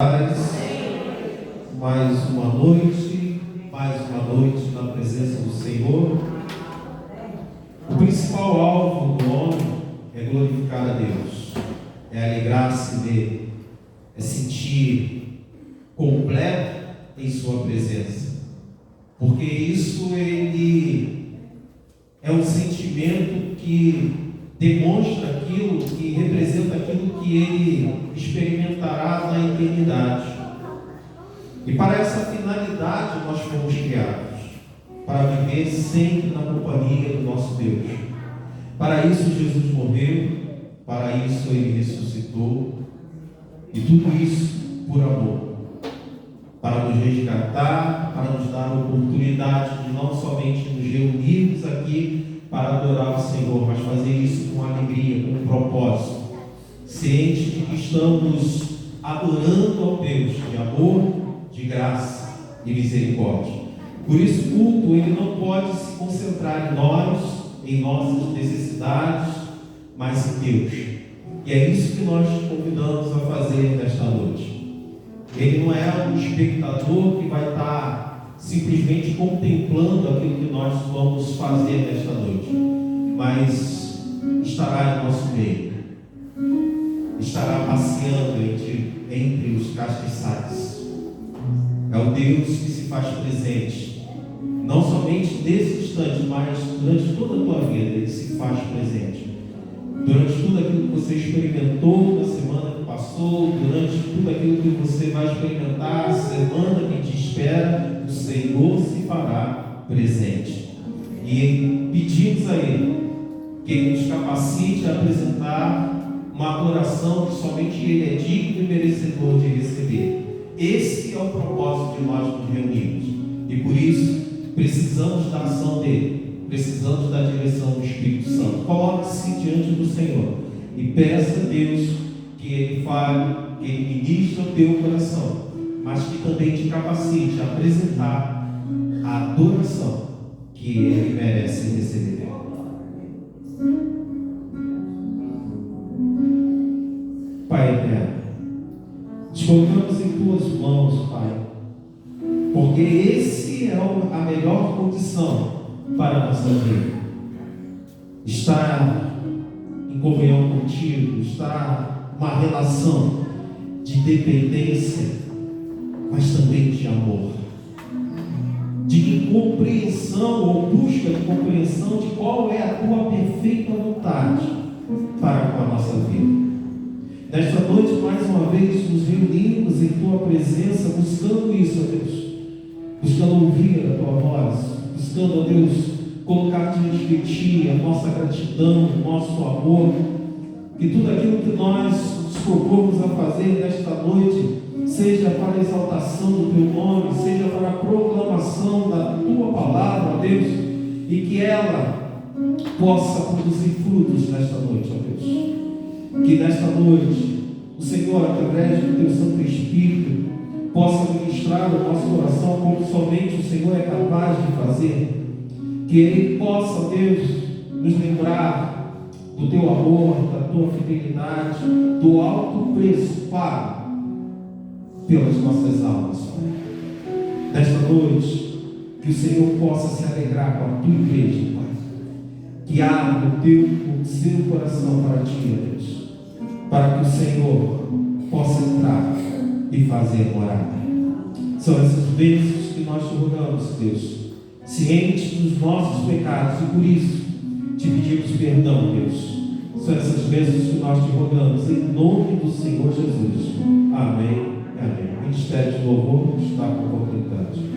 Mais uma noite na presença do Senhor. O principal alvo do homem é glorificar a Deus, é alegrar-se dele, é sentir completo em sua presença, porque isso ele é um sentimento que demonstra aquilo, que representa aquilo que ele experimentará na eternidade. E para essa finalidade nós fomos criados, para viver sempre na companhia do nosso Deus. Para isso Jesus morreu, para isso Ele ressuscitou, e tudo isso por amor, para nos resgatar, para nos dar a oportunidade de não somente nos reunirmos aqui para adorar o Senhor, mas fazer isso com alegria, com propósito, ciente de que estamos adorando ao Deus de amor, de graça e misericórdia. Por isso o culto ele não pode se concentrar em nós, em nossas necessidades, mas em Deus. E é isso que nós te convidamos a fazer nesta noite. Ele não é um espectador que vai estar simplesmente contemplando aquilo que nós vamos fazer nesta noite, mas estará em nosso meio, estará passeando entre os castiçais. É o Deus que se faz presente, não somente nesse instante, mas durante toda a tua vida. Ele se faz presente durante tudo aquilo que você experimentou na semana que passou, durante tudo aquilo que você vai experimentar a semana que te espera. O Senhor se fará presente, e pedimos a Ele que Ele nos capacite a apresentar uma adoração que somente Ele é digno e merecedor de receber. Esse é o propósito de nós nos reunirmos, e por isso precisamos da ação dele, precisamos da direção do Espírito Santo. Coloque-se diante do Senhor e peça a Deus que Ele fale, que Ele ministre o teu coração, mas que também te capacite a apresentar a adoração que Ele merece receber. Pai eterno, te colocamos em tuas mãos, Pai, porque esse é a melhor condição para a nossa vida. Estar em comunhão contigo, estar uma relação de dependência, mas também de amor, de compreensão ou busca de compreensão de qual é a tua perfeita vontade para com a nossa vida. Nesta noite, mais uma vez, nos reunimos em Tua presença, buscando isso, ó Deus, buscando ouvir a Tua voz, buscando, ó Deus, colocar diante de Ti a nossa gratidão, o nosso amor, que tudo aquilo que nós nos propomos a fazer nesta noite, seja para a exaltação do Teu nome, seja para a proclamação da Tua palavra, ó Deus, e que ela possa produzir frutos nesta noite, ó Deus. Que nesta noite o Senhor, através do Teu Santo Espírito, possa ministrar o nosso coração como somente o Senhor é capaz de fazer. Que Ele possa, Deus, nos lembrar do Teu amor, da Tua fidelidade, do alto preço pago pelas nossas almas. Nesta noite, que o Senhor possa se alegrar com a Tua igreja, Pai. Que abra o seu coração para Ti, Deus, para que o Senhor possa entrar e fazer morada. São essas bênçãos que nós te rogamos, Deus, cientes dos nossos pecados, e por isso te pedimos perdão, Deus. São essas bênçãos que nós te rogamos, em nome do Senhor Jesus. Amém. Amém. O Ministério de Louvor está com a oportunidade.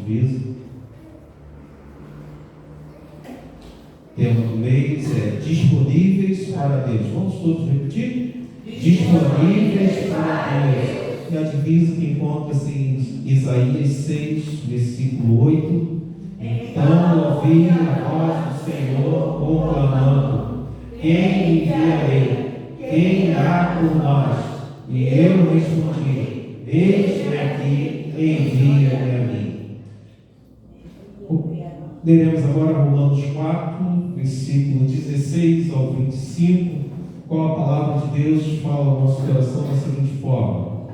divisa. O tema do mês é disponíveis para Deus. Vamos todos repetir? Disponíveis para Deus. E a divisa que encontra-se em Isaías 6, versículo 8. Então ouvi a voz do Senhor conclamando: quem enviarei? Quem irá por nós? E eu respondi: eis-me aqui, envia-me a mim. Leremos agora Romanos 4, versículo 16 ao 25, qual a palavra de Deus fala ao nosso coração da seguinte forma: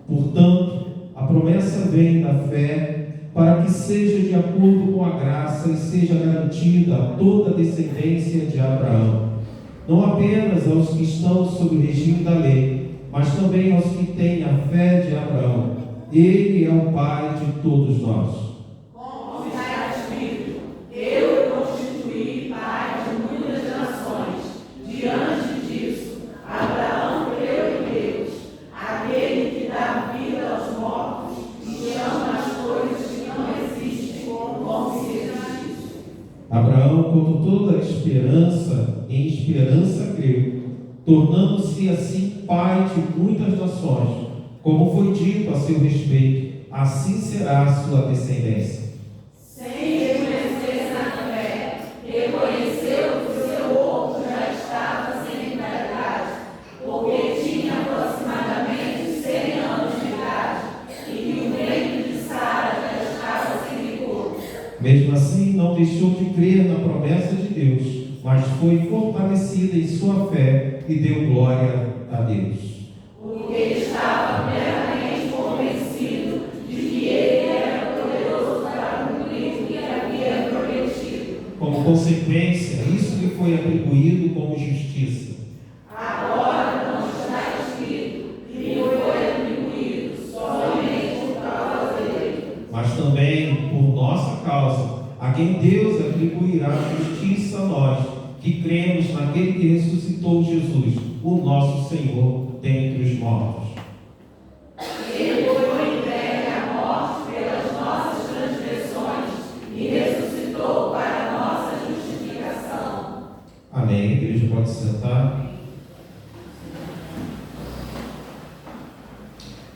portanto, a promessa vem da fé, para que seja de acordo com a graça e seja garantida a toda a descendência de Abraão, não apenas aos que estão sob o regime da lei, mas também aos que têm a fé de Abraão. Ele é o Pai de todos nós. Como está escrito: eu o constituí pai de muitas nações. Diante disso, Abraão creu em Deus, aquele que dá vida aos mortos e chama as coisas que não existem como se existissem. Abraão, com toda a esperança, em esperança creu, tornando-se assim pai de muitas nações, como foi dito a seu respeito, assim será a sua descendência. Sem reconhecer na fé, reconheceu que o seu corpo já estava sem idade, porque tinha aproximadamente 100 anos de idade, e que o ventre de Sara já estava sem vigor. Mesmo assim, não deixou de crer na promessa de Deus, mas foi fortalecida em sua fé e deu glória a Deus. Porque estava plenamente convencido de que ele era poderoso para cumprir o que havia prometido. Como consequência, isso lhe foi atribuído como justiça. Agora não está escrito que lhe foi atribuído somente por causa dele, Mas também por nossa causa, a quem Deus atribuirá justiça a nós, que cremos naquele que ressuscitou Jesus, o nosso Senhor, dentre os mortos. ele foi entregue à morte pelas nossas transgressões e ressuscitou para a nossa justificação. Amém. A igreja pode sentar.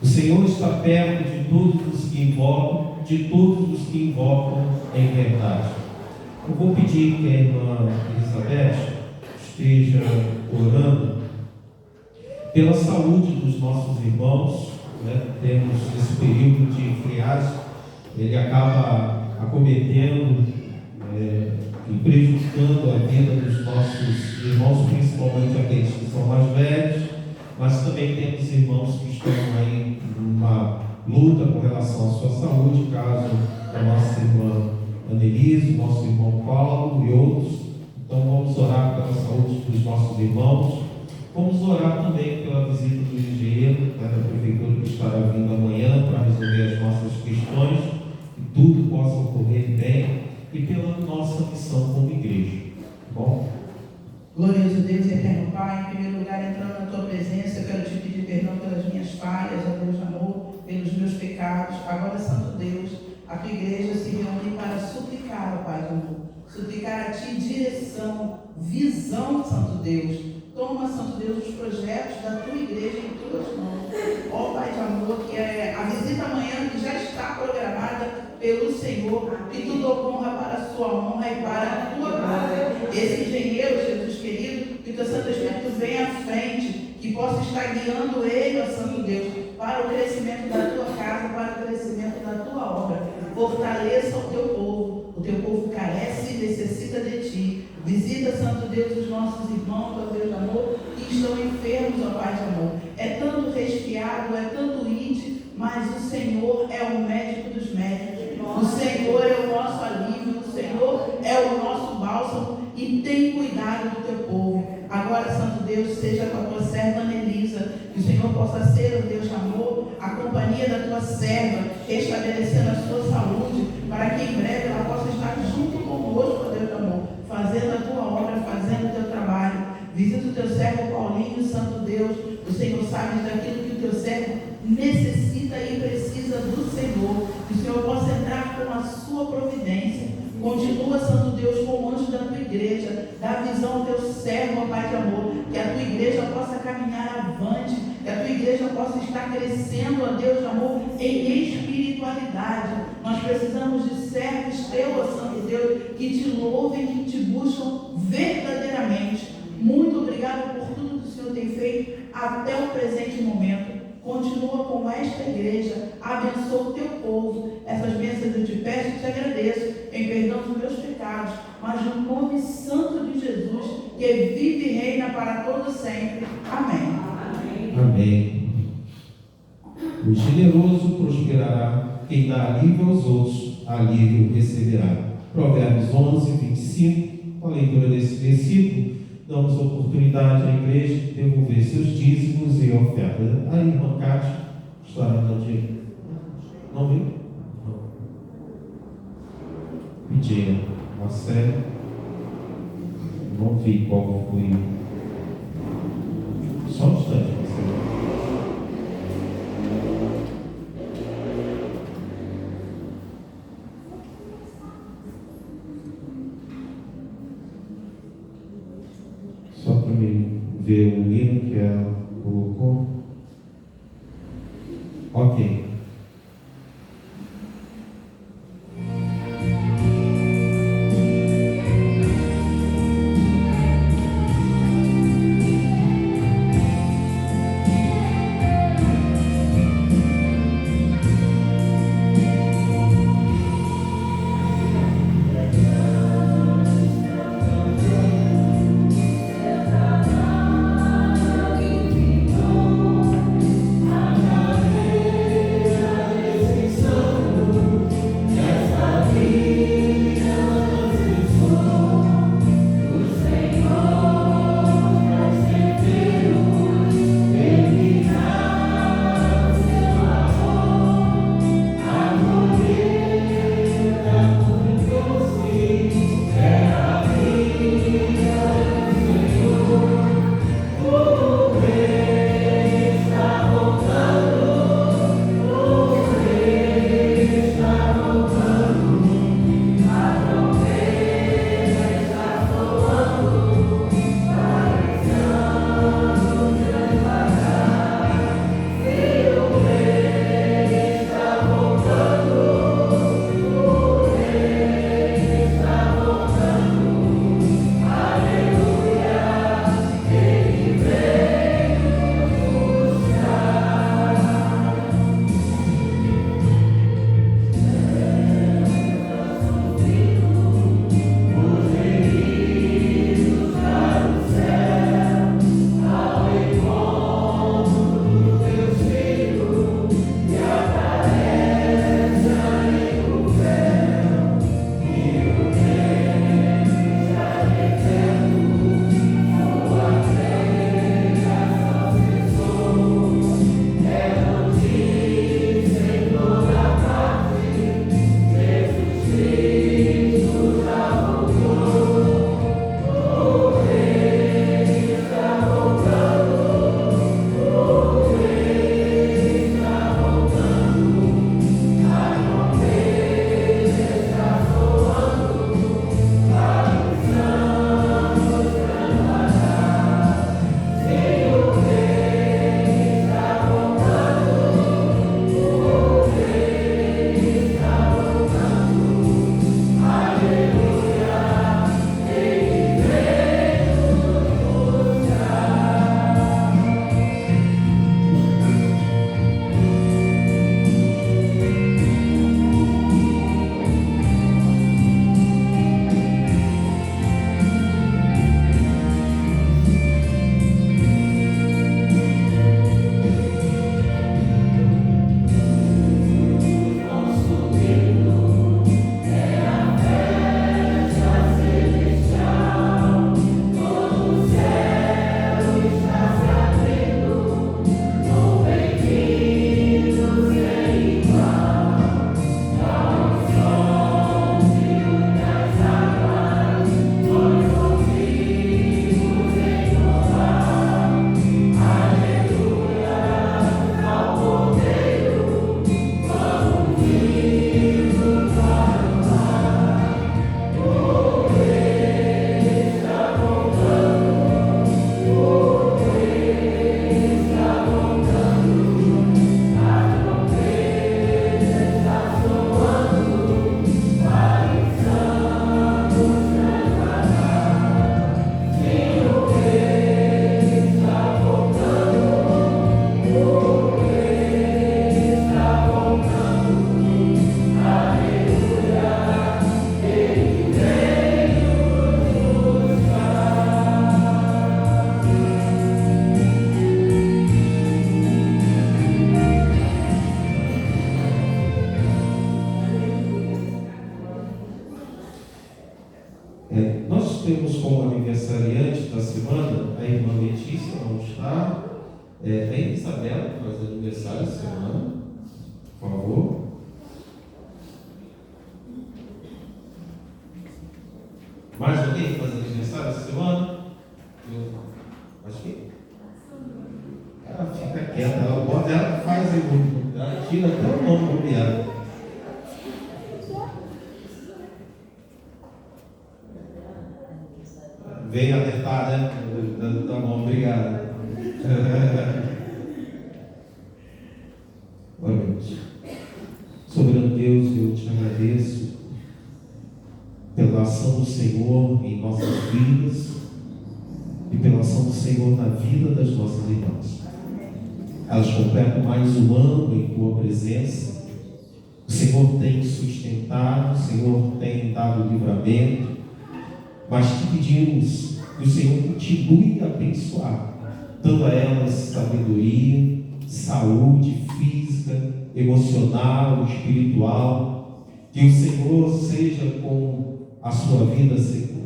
O Senhor está perto de todos os que invocam, em verdade. Eu vou pedir que a irmã Elizabeth esteja orando pela saúde dos nossos irmãos, né? Temos esse período de friagem, ele acaba acometendo e prejudicando a vida dos nossos irmãos, principalmente aqueles que são mais velhos, mas também temos irmãos que estão aí numa luta com relação à sua saúde, caso da nossa irmã Annelise, nosso irmão Paulo e outros. Então vamos orar pela saúde dos nossos irmãos. Vamos orar também pela visita do engenheiro, da prefeitura, que estará vindo amanhã para resolver as nossas questões, que tudo possa ocorrer bem, e pela nossa missão como igreja. Bom? Glorioso Deus e eterno Pai, em primeiro lugar, entrando na Tua presença, eu quero te pedir perdão pelas minhas falhas, ó Deus de amor, pelos meus pecados. Agora, Santo Deus, a Tua igreja se reúne para suplicar, ó Pai de amor, suplicar a Ti direção, visão, Santo Deus. Toma, Santo Deus, os projetos da Tua igreja em Tuas mãos. Ó Pai de amor, que é a visita amanhã que já está programada pelo Senhor, que tudo ocorra para a Sua honra e para a Tua glória. Esse engenheiro, Jesus querido, que o Teu Santo Espírito venha à frente, que possa estar guiando ele, ó Santo Deus, para o crescimento da Tua casa, para o crescimento da Tua obra. Fortaleça o Teu povo carece e necessita de Ti. Visita, Santo Deus, os nossos irmãos, ó Deus de amor, que estão enfermos, ó Pai de amor. É tanto resfriado, é tanto ite, mas o Senhor é o médico dos médicos. O Senhor é o nosso alívio, o Senhor é o nosso bálsamo e tem cuidado do Teu povo. Agora, Santo Deus, seja com a Tua serva Annelisa, que o Senhor possa ser, ó Deus de amor, a companhia da Tua serva, restabelecendo a sua saúde, para que em breve ela possa estar junto conosco, ó Deus de amor, fazendo a Tua obra, fazendo o Teu trabalho. Visita o Teu servo Paulinho, Santo Deus, o Senhor sabe daquilo que o Teu servo necessita e precisa do Senhor, que o Senhor possa entrar com a Continua, Santo Deus, com o anjo da tua igreja. Dá visão ao teu servo, ó Pai de amor, que a tua igreja possa caminhar avante, que a tua igreja possa estar crescendo, ó Deus de amor, em espiritualidade. Nós precisamos de servos teus, ó Santo Deus, que te louvem, que te buscam verdadeiramente. Muito obrigado por tudo que o Senhor tem feito até o presente momento. Continua com esta igreja, abençoa o teu povo. Essas bênçãos eu te peço e te agradeço, em perdão dos meus pecados, mas no nome santo de Jesus, que vive e reina para todo sempre. Amém. Amém. O generoso prosperará, quem dá alívio aos outros, alívio receberá. Provérbios 11, 25, com a leitura desse versículo, damos oportunidade à igreja de devolver seus dízimos e ofertas. A irmã Cátia, história da dia. Não viu? Não. Pedia a série. Não vi qual foi. Só um instante, Marcelo. Só para mim ver o hino que ela colocou. Ok. Vem Isabela, que faz aniversário essa semana, por favor. Mais alguém que faz aniversário essa semana? Acho que ela fica quieta, ela faz ela tira até o nome do piado. Veio alertar, né? Tá bom, obrigado. Olha, soberano Deus, eu te agradeço pela ação do Senhor em nossas vidas e pela ação do Senhor na vida das nossas irmãs. Elas completam mais um ano em tua presença. O Senhor tem sustentado, o Senhor tem dado livramento, mas te pedimos que o Senhor continue a abençoar, dando a elas sabedoria, saúde física, emocional, espiritual. Que o Senhor seja com a sua vida,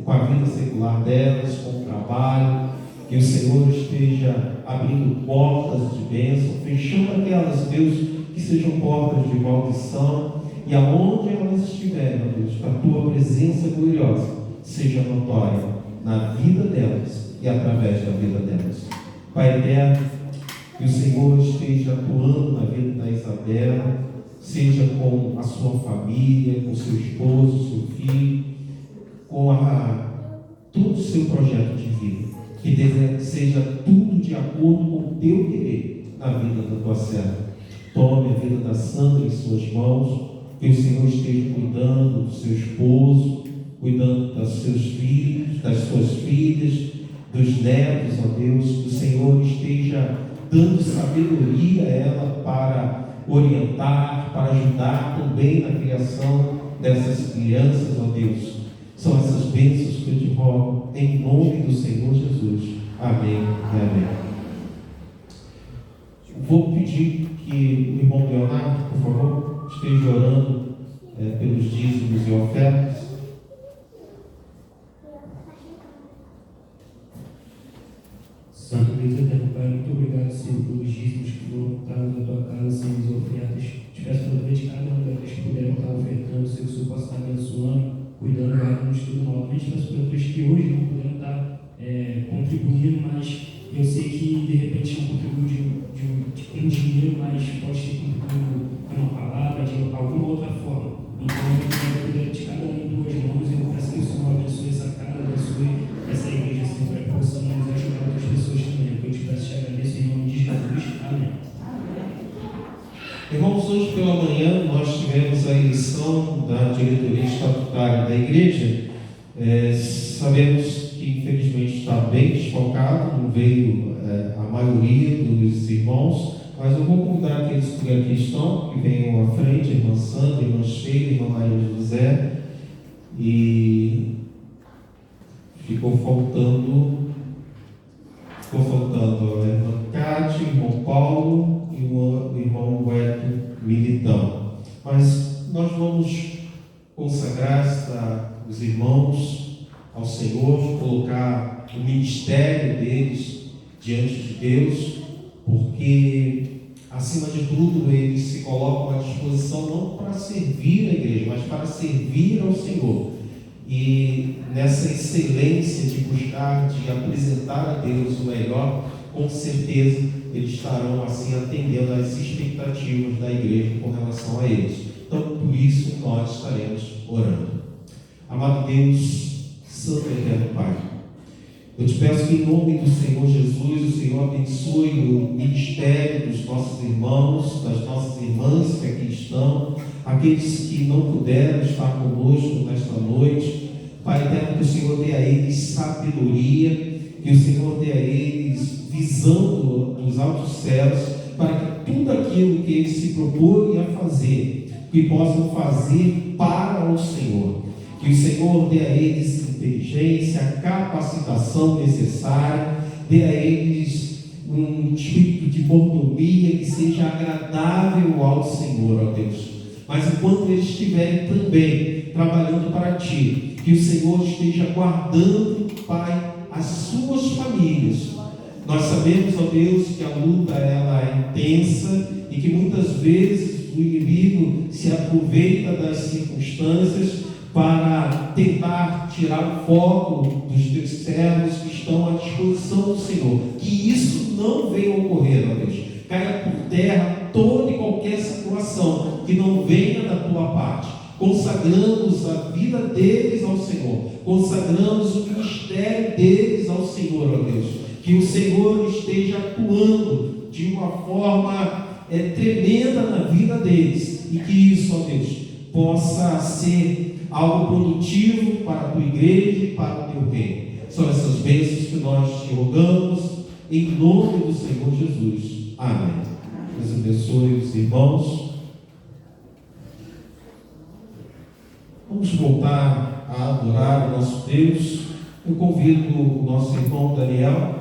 com a vida secular delas, com o trabalho. Que o Senhor esteja abrindo portas de bênção, fechando aquelas, Deus, que sejam portas de maldição. E aonde elas estiverem, Deus, que a tua presença gloriosa seja notória na vida delas e através da vida delas. Pai eterno, que o Senhor esteja atuando na vida da Isabela, seja com a sua família, com seu esposo, seu filho, com todo o seu projeto de vida. Que seja tudo de acordo com o teu querer na vida da tua serva. Tome a vida da Sandra em suas mãos, que o Senhor esteja cuidando do seu esposo, cuidando dos seus filhos, das suas filhas, dos netos, ó Deus. Que o Senhor esteja dando sabedoria a ela para orientar, para ajudar também na criação dessas crianças, ó Deus. São essas bênçãos que eu te rogo, em nome do Senhor Jesus. Amém e amém. Vou pedir que o irmão Leonardo, por favor, esteja orando pelos dízimos e ofertas. Santo Deus eterno, Pai, muito obrigado, Senhor, pelos dízimos que foram dados na tua casa, Senhor, as ofertas. Te peço pela vez de cada uma daqueles que puderam estar ofertando, Senhor, que o Senhor possa estar abençoando, cuidando, guardando de tudo novamente. Peço pela vez que hoje não puderam estar contribuindo, mas eu sei que de repente não contribuiu em dinheiro, mas pode ter contribuído com uma palavra, de alguma outra forma. Então, eu quero cuidar de cada um em duas mãos. Eu peço que o Senhor abençoe essa casa, abençoe essa igreja, Senhor, para que possamos ajudar outras pessoas também. Eu te peço e te agradeço em nome de Jesus. Amém. Irmãos, hoje pela manhã nós tivemos a eleição da diretoria estatutária da igreja. Sabemos que infelizmente está bem desfalcado, não veio a maioria dos irmãos, mas eu vou convidar aqueles que aqui estão, que venham à frente, a irmã Sandra, a irmã Sheila, a irmã Maria José, e ficou faltando a irmã Cátia, o irmão Paulo e o irmão Huerto Militão. Mas nós vamos consagrar os irmãos ao Senhor, colocar o ministério deles diante de Deus, porque acima de tudo eles se colocam à disposição não para servir a igreja, mas para servir ao Senhor. E nessa excelência de buscar, de apresentar a Deus o melhor, com certeza eles estarão assim atendendo às expectativas da igreja com relação a eles. Então, por isso nós estaremos orando. Amado Deus, Santo e Eterno Pai, eu te peço que em nome do Senhor Jesus, o Senhor abençoe o ministério dos nossos irmãos, das nossas irmãs que aqui estão, aqueles que não puderam estar conosco nesta noite. Pai eterno, que o Senhor dê a eles sabedoria, que o Senhor dê a eles visão dos altos céus, para que tudo aquilo que eles se propõem a fazer, que possam fazer para o Senhor. Que o Senhor dê a eles inteligência, a capacitação necessária, dê a eles um espírito de mordomia que seja agradável ao Senhor, ó Deus. Mas enquanto eles estiverem também trabalhando para Ti, que o Senhor esteja guardando, Pai, as suas famílias, Nós sabemos, ó Deus, que a luta ela é intensa e que muitas vezes o inimigo se aproveita das circunstâncias para tentar tirar o foco dos teus servos que estão à disposição do Senhor. Que isso não venha ocorrer, ó Deus. Caia por terra toda e qualquer situação que não venha da tua parte. Consagramos a vida deles ao Senhor, consagramos o ministério deles ao Senhor, ó Deus. Que o Senhor esteja atuando de uma forma tremenda na vida deles e que isso, ó Deus, possa ser algo produtivo para a tua igreja e para o teu reino. São essas bênçãos que nós te rogamos em nome do Senhor Jesus. Amém. Deus abençoe os irmãos. Vamos voltar a adorar o nosso Deus. Eu convido o nosso irmão Daniel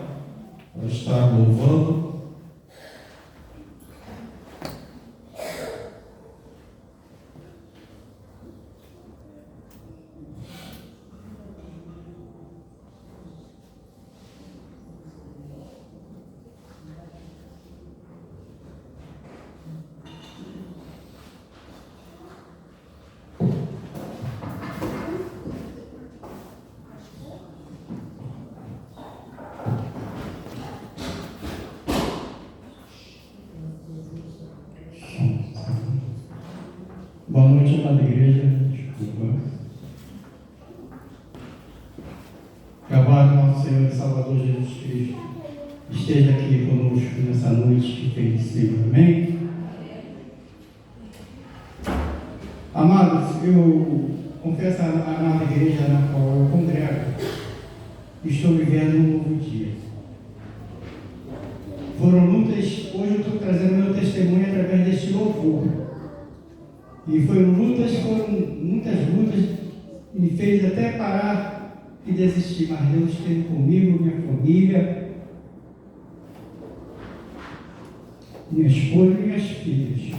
para estar louvando. Boa noite, amada igreja. Desculpa. Que a paz do nosso Senhor e Salvador Jesus Cristo esteja aqui conosco nessa noite que fez Senhor. Amém? Amados, eu confesso à amada igreja na qual eu congrego, estou vivendo um novo dia. Foram lutas, hoje eu estou trazendo meu testemunho através deste louvor. E foram muitas lutas, me fez até parar e desistir, mas Deus esteve comigo, minha família, minha esposa e minhas filhas,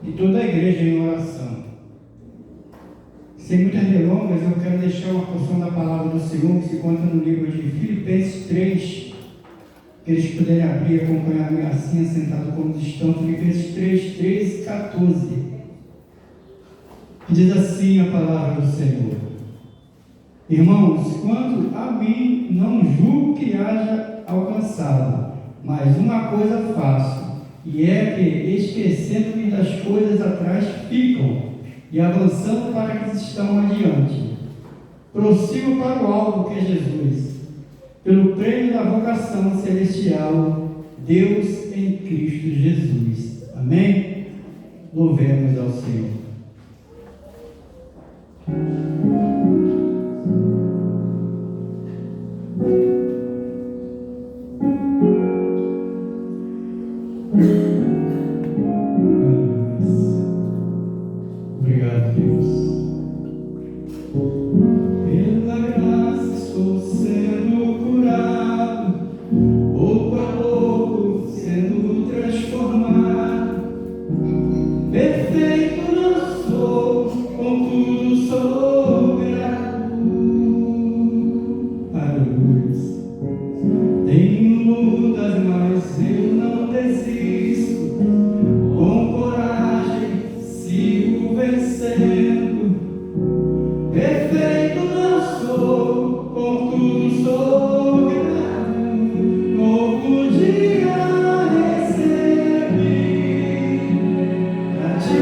e toda a igreja em oração. Sem muitas delongas, eu quero deixar uma porção da palavra do Senhor que se encontra no livro de Filipenses 3, que eles puderem abrir e acompanhar assim, sentado como estão, Filipenses 3, 13 e 14. Diz assim a palavra do Senhor: Irmãos, quanto a mim, não julgo que haja alcançado, mas uma coisa faço, e é que, esquecendo-me das coisas atrás, ficam, e avançando para que estão adiante. Prossigo para o alvo que é Jesus, pelo prêmio da vocação celestial, Deus em Cristo Jesus. Amém? Louvemos ao Senhor. Obrigado, Deus. Pela graça estou sendo curado, pouco a pouco sendo transformado. Perfeito não sou, contudo sou grato. Aleluia. Tenho lutas, mas eu não desisto. Com coragem sigo vencendo. Perfeito não sou, contudo sou grato. Novo dia recebi, pra te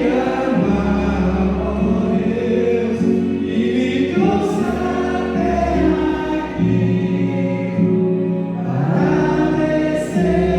amar, ó Deus, e me trouxe até aqui, para descer.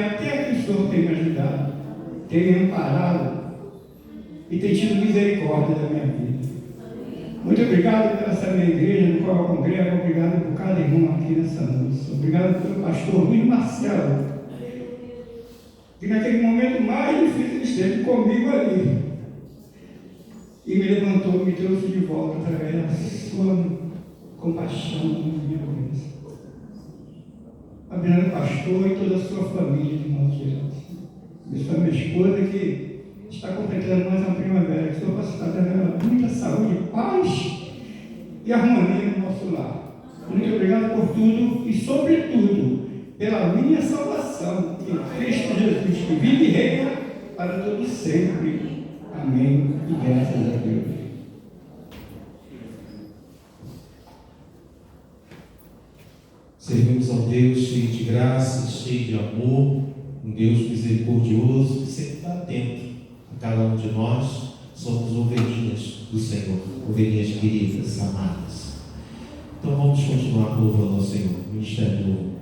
até aqui o Senhor tem me ajudado, tem me amparado e tem tido misericórdia da minha vida. Muito obrigado pela essa minha igreja, no qual eu congrego, obrigado por cada irmão aqui nessa noite. Obrigado pelo pastor Luiz Marcelo, que naquele momento mais difícil esteve comigo ali e me levantou, me trouxe de volta através da sua compaixão e minha bênção. Abençoe o pastor e toda a sua família de modo geral. Abençoe a minha esposa que está completando mais uma primavera, que o Senhor possa estar dando ela muita saúde, paz e harmonia no nosso lar. Muito obrigado por tudo e, sobretudo, pela minha salvação em Cristo Jesus, que vive e reina para todo sempre. Amém. E graças a Deus. Servimos a um Deus cheio de graça, cheio de amor, um Deus misericordioso que sempre está atento a cada um de nós. Somos ovelhinhas do Senhor, ovelhinhas queridas, amadas. Então vamos continuar louvando ao Senhor. Ministério do louvor.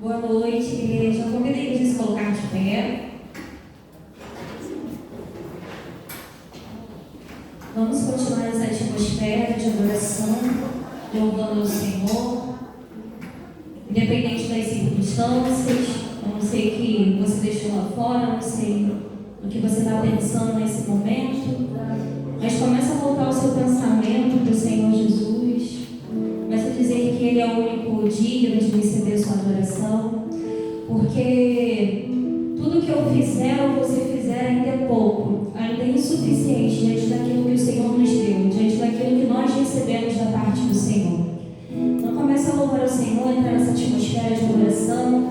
Boa noite, igreja. Convido a igreja a se colocar de pé. Vamos continuar essa atmosfera de adoração, louvando o Senhor, independente das circunstâncias. Eu não sei o que você deixou lá fora, não sei o que você está pensando nesse momento, mas começa a voltar o seu pensamento para o Senhor Jesus. Começa a dizer que Ele é o único digno de receber sua adoração, porque tudo que eu fizer ou você fizer ainda é pouco, ainda é insuficiente diante daquilo que o Senhor nos deu, diante daquilo que nós recebemos da parte do Senhor. Então começa a louvar o Senhor, entrar nessa atmosfera de adoração.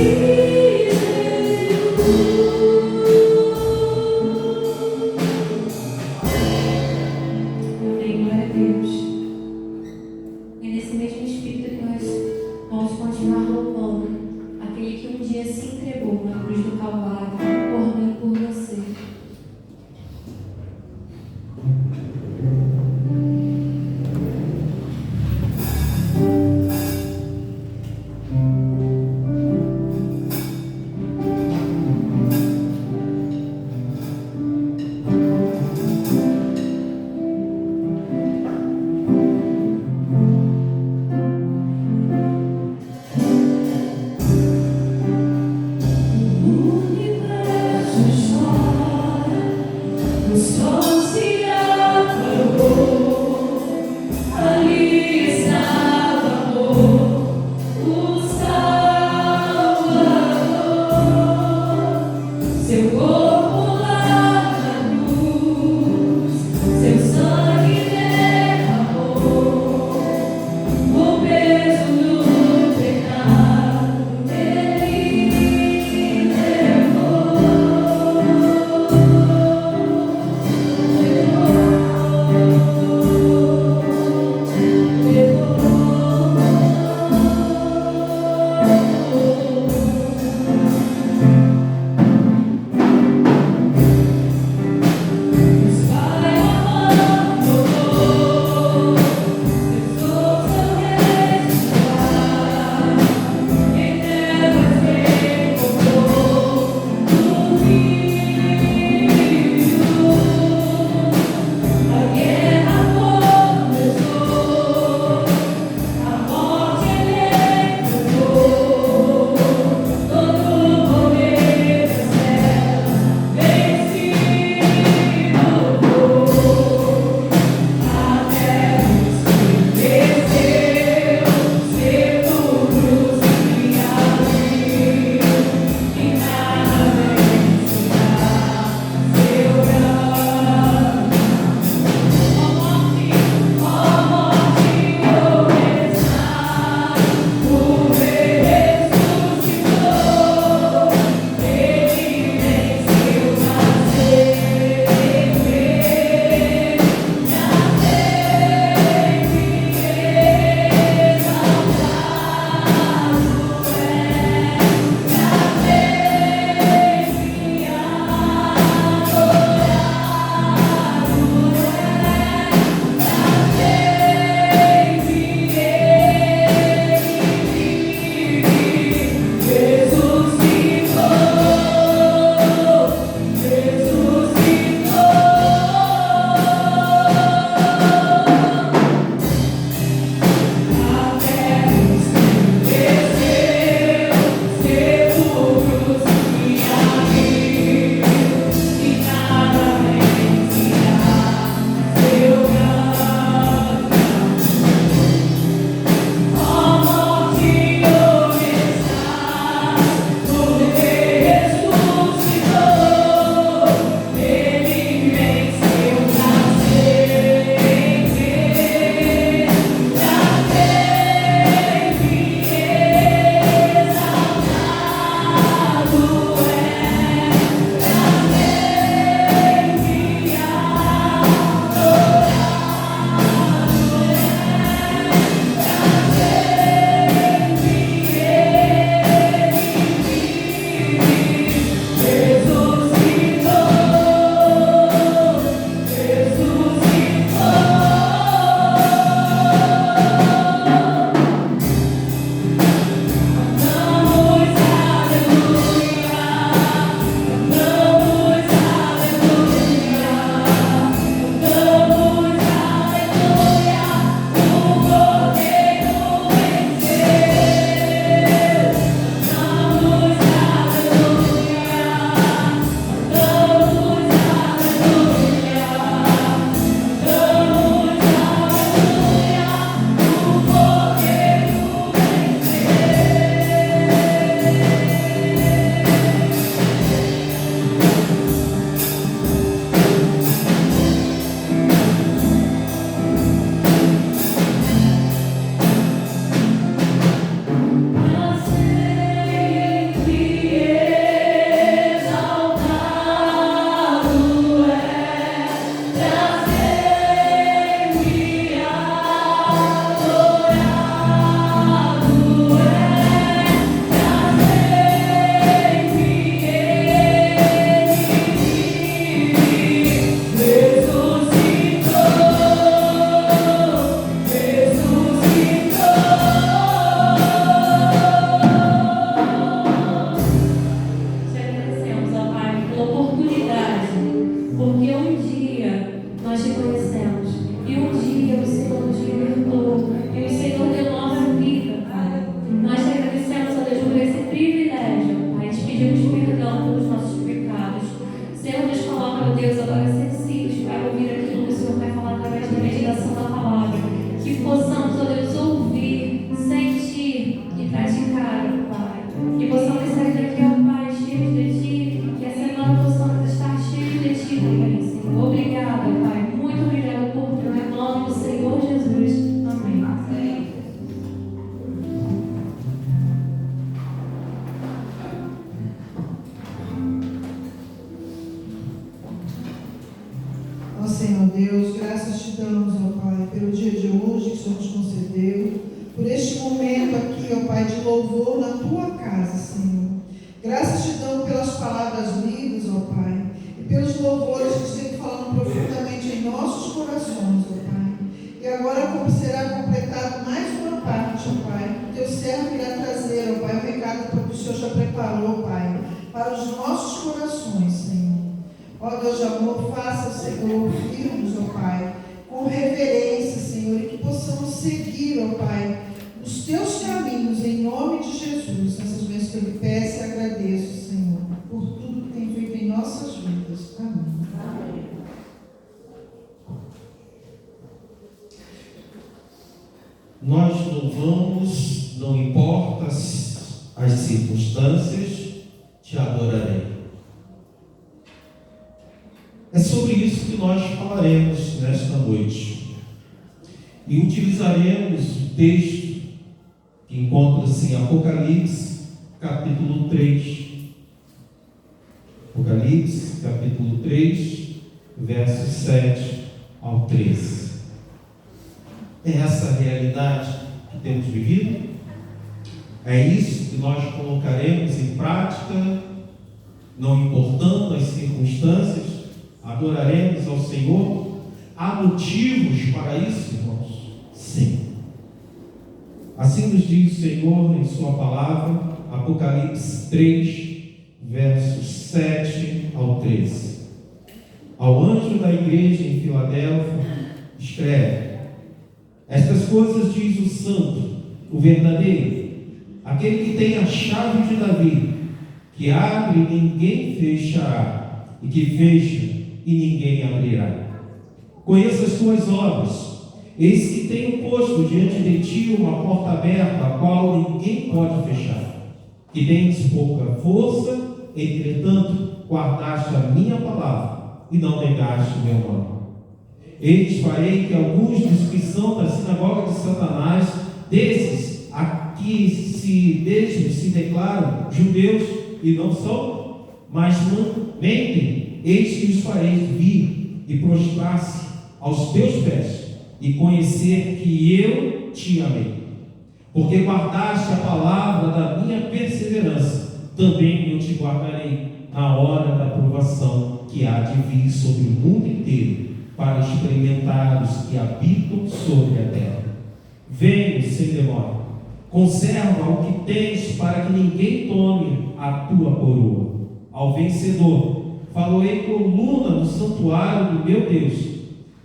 Amém, glória a Deus. É nesse mesmo espírito que nós vamos continuar louvando aquele que um dia se entregou na cruz do Calvário por mim e por você. Ali estava o Deus, graças te damos, ó Pai, pelo dia de hoje que o Senhor nos concedeu, por este momento aqui, ó Pai, de louvor na tua casa, Senhor. Graças te damos pelas palavras lidas, ó Pai, e pelos louvores que estão falando profundamente em nossos corações, ó Pai. E agora, como será completado mais uma parte, ó Pai, o teu servo irá trazer, ó Pai, o recado que o Senhor já preparou, Pai, para os nossos corações, Senhor. Ó Deus de amor, faça, Senhor, ouvirmos, ó Pai, com reverência, Senhor, e que possamos seguir, ó Pai, os teus caminhos, em nome de Jesus. Nessas vezes que eu lhe peço e agradeço, Senhor, por tudo que tem feito em nossas vidas. Amém. Amém. Nós louvamos, não importa as circunstâncias, te adorarei. É sobre isso que nós falaremos nesta noite. E utilizaremos o texto que encontra-se em Apocalipse, capítulo 3. Apocalipse, capítulo 3, versos 7 ao 13. É essa a realidade que temos vivido? É isso que nós colocaremos em prática, não importando as circunstâncias? Adoraremos ao Senhor? Há motivos para isso, irmãos? Sim. Assim nos diz o Senhor em sua palavra, Apocalipse 3, versos 7 ao 13. Ao anjo da igreja em Filadélfia, escreve: estas coisas diz o santo, o verdadeiro, aquele que tem a chave de Davi, que abre e ninguém fechará, e que fecha e ninguém abrirá. Conheço as tuas obras. Eis que tenho posto diante de ti uma porta aberta, a qual ninguém pode fechar. Que tens pouca força, entretanto guardaste a minha palavra e não negaste o meu nome. Eis farei que alguns dos que são da sinagoga de Satanás, desses a que se declaram judeus e não são, mas mentem, eis que os farei vir e prostrar-se aos teus pés e conhecer que eu te amei. Porque guardaste a palavra da minha perseverança, também eu te guardarei na hora da provação que há de vir sobre o mundo inteiro, para experimentar os que habitam sobre a terra. Venho sem demora, conserva o que tens, para que ninguém tome a tua coroa. Ao vencedor, faloei coluna no santuário do meu Deus,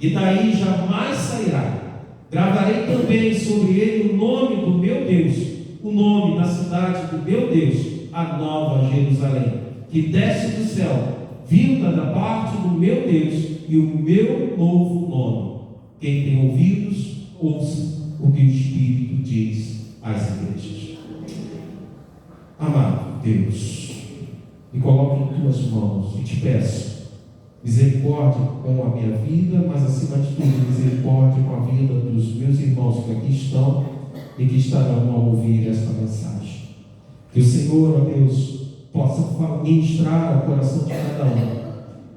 e daí jamais sairá. Gravarei também sobre ele o nome do meu Deus, o nome da cidade do meu Deus, a nova Jerusalém, que desce do céu, vinda da parte do meu Deus, e o meu novo nome. Quem tem ouvidos, ouça o que o Espírito diz às igrejas. Amado Deus, me coloco em tuas mãos e te peço misericórdia com a minha vida, mas acima de tudo misericórdia com a vida dos meus irmãos que aqui estão e que estarão a ouvir esta mensagem. Que o Senhor, ó Deus, possa ministrar ao coração de cada um.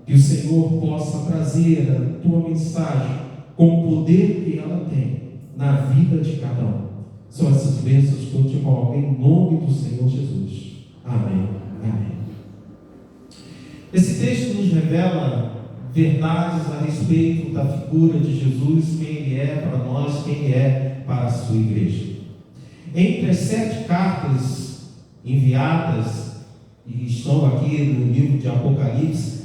Que o Senhor possa trazer a tua mensagem com o poder que ela tem na vida de cada um. São essas bênçãos que eu te coloco em nome do Senhor Jesus. Amém. Amém. Esse texto nos revela verdades a respeito da figura de Jesus, quem Ele é para nós, quem Ele é para a sua igreja. Entre as 7 cartas enviadas, e estão aqui no livro de Apocalipse,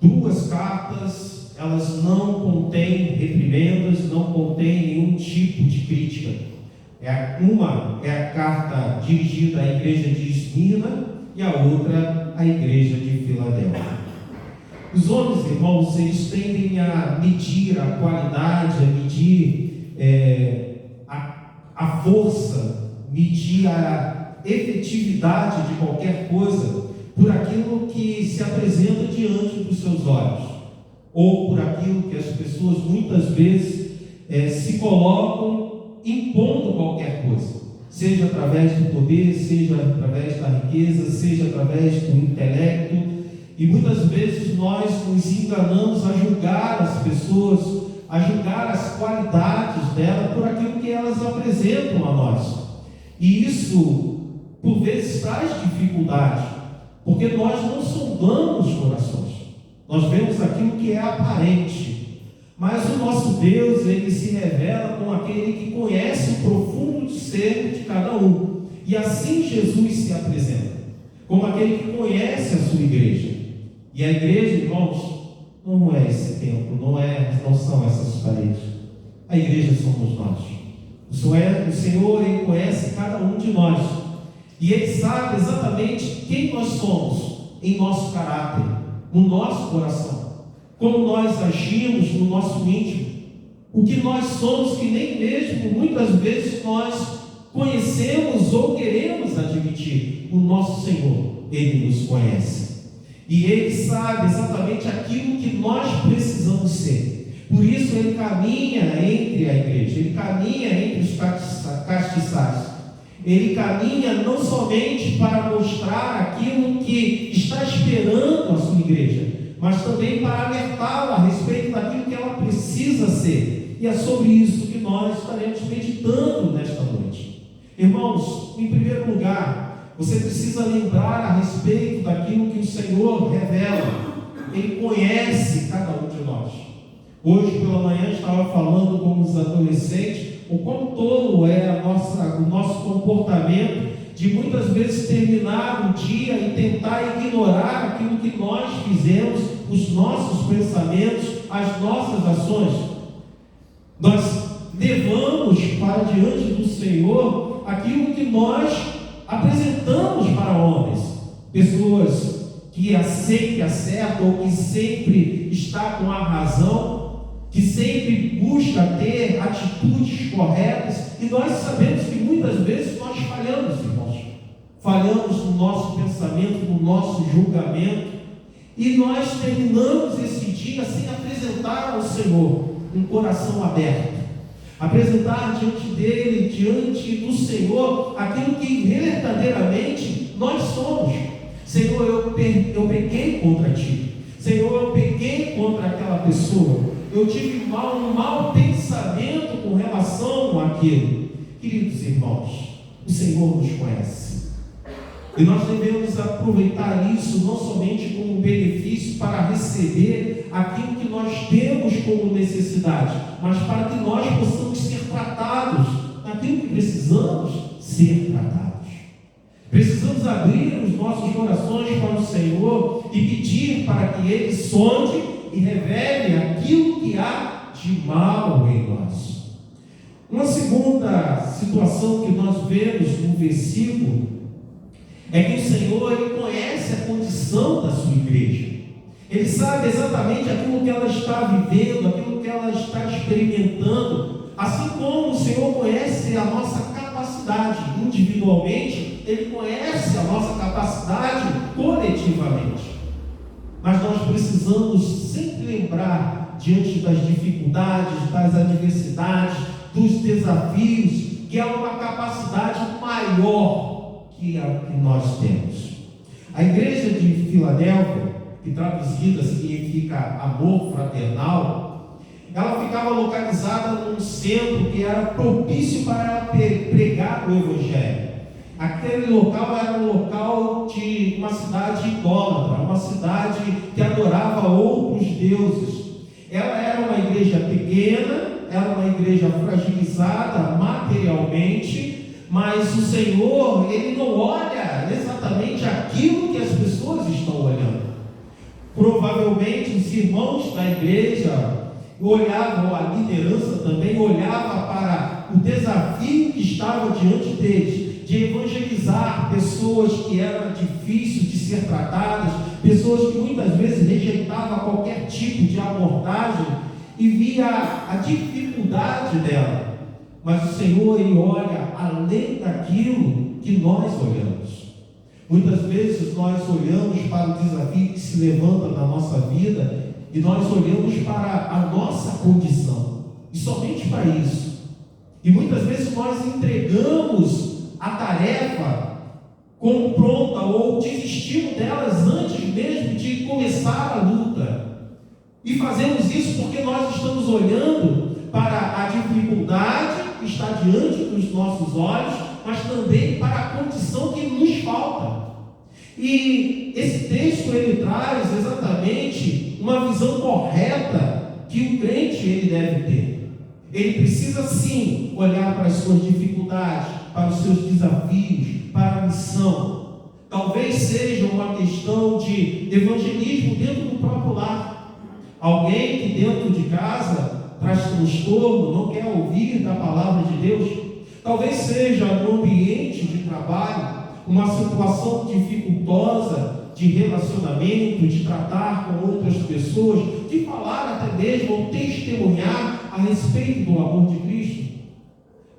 2 cartas, elas não contêm reprimendas, não contêm nenhum tipo de crítica. Uma é a carta dirigida à igreja de Esmirna e a outra à igreja de Filadélfia. Os homens, irmãos, eles tendem a medir a qualidade, a medir a força, medir a efetividade de qualquer coisa por aquilo que se apresenta diante dos seus olhos, ou por aquilo que as pessoas muitas vezes se colocam impondo qualquer coisa, seja através do poder, seja através da riqueza, seja através do intelecto, E muitas vezes nós nos enganamos a julgar as pessoas, a julgar as qualidades dela por aquilo que elas apresentam a nós. E isso, por vezes, traz dificuldade, porque nós não sondamos corações. Nós vemos aquilo que é aparente. Mas o nosso Deus, Ele se revela como aquele que conhece o profundo ser de cada um. E assim Jesus se apresenta, como aquele que conhece a sua igreja. E a igreja, irmãos, não é esse templo, não são essas paredes. A igreja somos nós. O Senhor, Ele conhece cada um de nós. E Ele sabe exatamente quem nós somos em nosso caráter, no nosso coração. Como nós agimos no nosso íntimo. O que nós somos que nem mesmo muitas vezes nós conhecemos ou queremos admitir. O nosso Senhor, Ele nos conhece. E Ele sabe exatamente aquilo que nós precisamos ser. Por isso Ele caminha entre a igreja, Ele caminha entre os castiçais. Ele caminha não somente para mostrar aquilo que está esperando a sua igreja, mas também para alertá-la a respeito daquilo que ela precisa ser. E é sobre isso que nós estaremos meditando nesta noite. Irmãos, em primeiro lugar, você precisa lembrar a respeito daquilo que o Senhor revela. Ele conhece cada um de nós. Hoje pela manhã estava falando com os adolescentes o quão tolo é o nosso comportamento de muitas vezes terminar o dia e tentar ignorar aquilo que nós fizemos, os nossos pensamentos, as nossas ações. Nós levamos para diante do Senhor aquilo que nós apresentamos para homens, pessoas que sempre acertam ou que sempre está com a razão, que sempre busca ter atitudes corretas, e nós sabemos que muitas vezes nós falhamos, irmãos. Falhamos no nosso pensamento, no nosso julgamento, e nós terminamos esse dia sem apresentar ao Senhor um coração aberto. Apresentar diante dele, diante do Senhor, aquilo que verdadeiramente nós somos. Senhor, eu pequei contra ti. Senhor, eu pequei contra aquela pessoa. Eu tive um mau pensamento com relação àquilo. Queridos irmãos, o Senhor nos conhece. E nós devemos aproveitar isso não somente como benefício para receber aquilo que nós temos como necessidade, mas para que nós possamos ser tratados naquilo que precisamos ser tratados. Precisamos abrir os nossos corações para o Senhor e pedir para que Ele sonde e revele aquilo que há de mal em nós. Uma segunda situação que nós vemos no versículo é que o Senhor, Ele conhece a condição da sua igreja. Ele sabe exatamente aquilo que ela está vivendo, aquilo que ela está experimentando, assim como o Senhor conhece a nossa capacidade individualmente, Ele conhece a nossa capacidade coletivamente. Mas nós precisamos sempre lembrar, diante das dificuldades, das adversidades, dos desafios, que há uma capacidade maior que a que nós temos. A igreja de Filadélfia, que traduzida significa amor fraternal, ela ficava localizada num centro que era propício para ela pregar o Evangelho. Aquele local era um local de uma cidade idólatra, uma cidade que adorava outros deuses. Ela era uma igreja pequena, era uma igreja fragilizada materialmente, mas o Senhor, Ele não olha exatamente aquilo que as pessoas estão olhando. Provavelmente os irmãos da igreja olhavam, a liderança também olhava para o desafio que estava diante deles, de evangelizar pessoas que eram difíceis de ser tratadas, pessoas que muitas vezes rejeitavam qualquer tipo de abordagem e via a dificuldade dela. Mas o Senhor, Ele olha além daquilo que nós olhamos. Muitas vezes nós olhamos para o desafio que se levanta na nossa vida e nós olhamos para a nossa condição, e somente para isso. E muitas vezes nós entregamos a tarefa como pronta ou desistimos delas antes mesmo de começar a luta. E fazemos isso porque nós estamos olhando para a dificuldade que está diante dos nossos olhos, mas também para a condição que nos falta. E esse texto ele traz exatamente uma visão correta que o crente ele deve ter. Ele precisa sim olhar para as suas dificuldades, para os seus desafios, para a missão. Talvez seja uma questão de evangelismo dentro do próprio lar. Alguém que dentro de casa traz transtorno, não quer ouvir da palavra de Deus. Talvez seja no ambiente de trabalho uma situação dificultosa de relacionamento, de tratar com outras pessoas, de falar até mesmo ou testemunhar a respeito do amor de Cristo.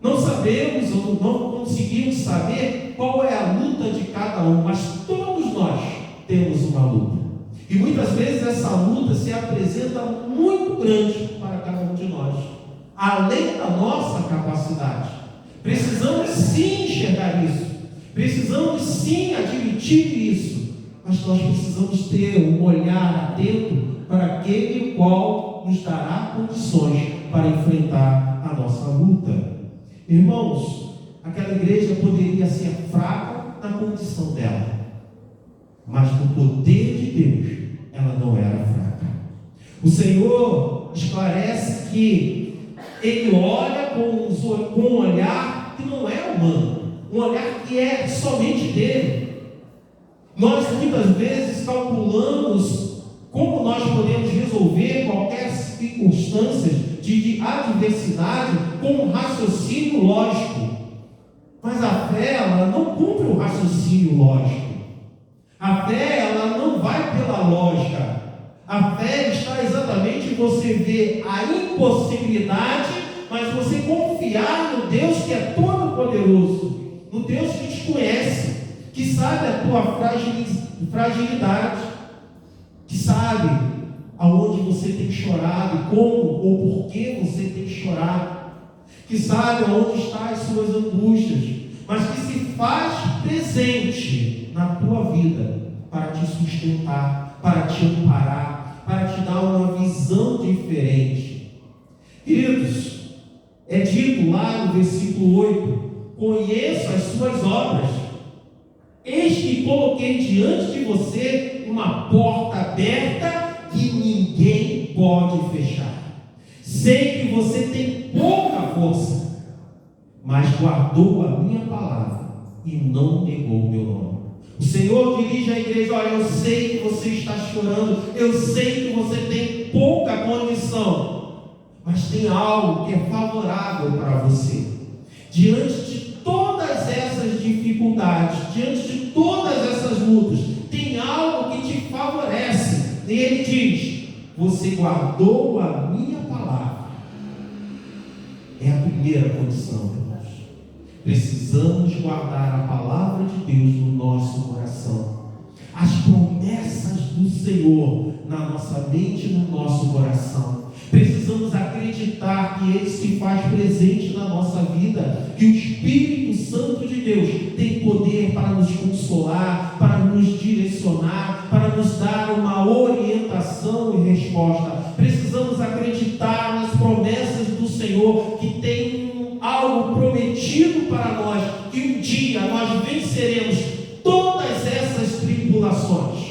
Não sabemos ou não conseguimos saber qual é a luta de cada um, mas todos nós temos uma luta. E muitas vezes essa luta se apresenta muito grande para cada um de nós, além da nossa capacidade. Precisamos sim enxergar isso, precisamos sim admitir isso, mas nós precisamos ter um olhar atento para aquele qual nos dará condições para enfrentar a nossa luta. Irmãos, aquela igreja poderia ser fraca na condição dela, mas no poder de Deus ela não era fraca. O Senhor esclarece que Ele olha com um olhar que não é humano, um olhar que é somente dele. Nós muitas vezes calculamos como nós podemos resolver qualquer circunstância de adversidade com um raciocínio lógico. Mas a fé, ela não cumpre o raciocínio lógico. A fé, ela não vai pela lógica. A fé está exatamente em você ver a impossibilidade, mas você confiar no Deus que é todo poderoso, no Deus que te conhece, que sabe a tua fragilidade, que sabe aonde você tem chorado, como ou por que você tem chorado, que sabe aonde estão as suas angústias, mas que se faz presente na tua vida para te sustentar, para te amparar, para te dar uma visão diferente. Queridos, é dito lá no versículo 8: conheço as suas obras, eis que coloquei diante de você uma porta aberta que ninguém pode fechar. Sei que você tem pouca força, mas guardou a minha palavra e não negou o meu nome. O Senhor dirige a igreja: olha, eu sei que você está chorando, eu sei que você tem pouca condição, mas tem algo que é favorável para você. Diante de todas essas dificuldades, diante de todas essas lutas, tem algo que te favorece. E Ele diz: você guardou a minha palavra. É a primeira condição, irmãos. Precisamos guardar a palavra de Deus no nosso coração. As promessas do Senhor na nossa mente e no nosso coração. Precisamos acreditar que Ele se faz presente na nossa vida, que o Espírito Santo de Deus tem poder para nos consolar, para nos direcionar, para nos dar uma orientação e resposta. Precisamos acreditar nas promessas do Senhor, que tem algo prometido para nós, que um dia nós venceremos todas essas tribulações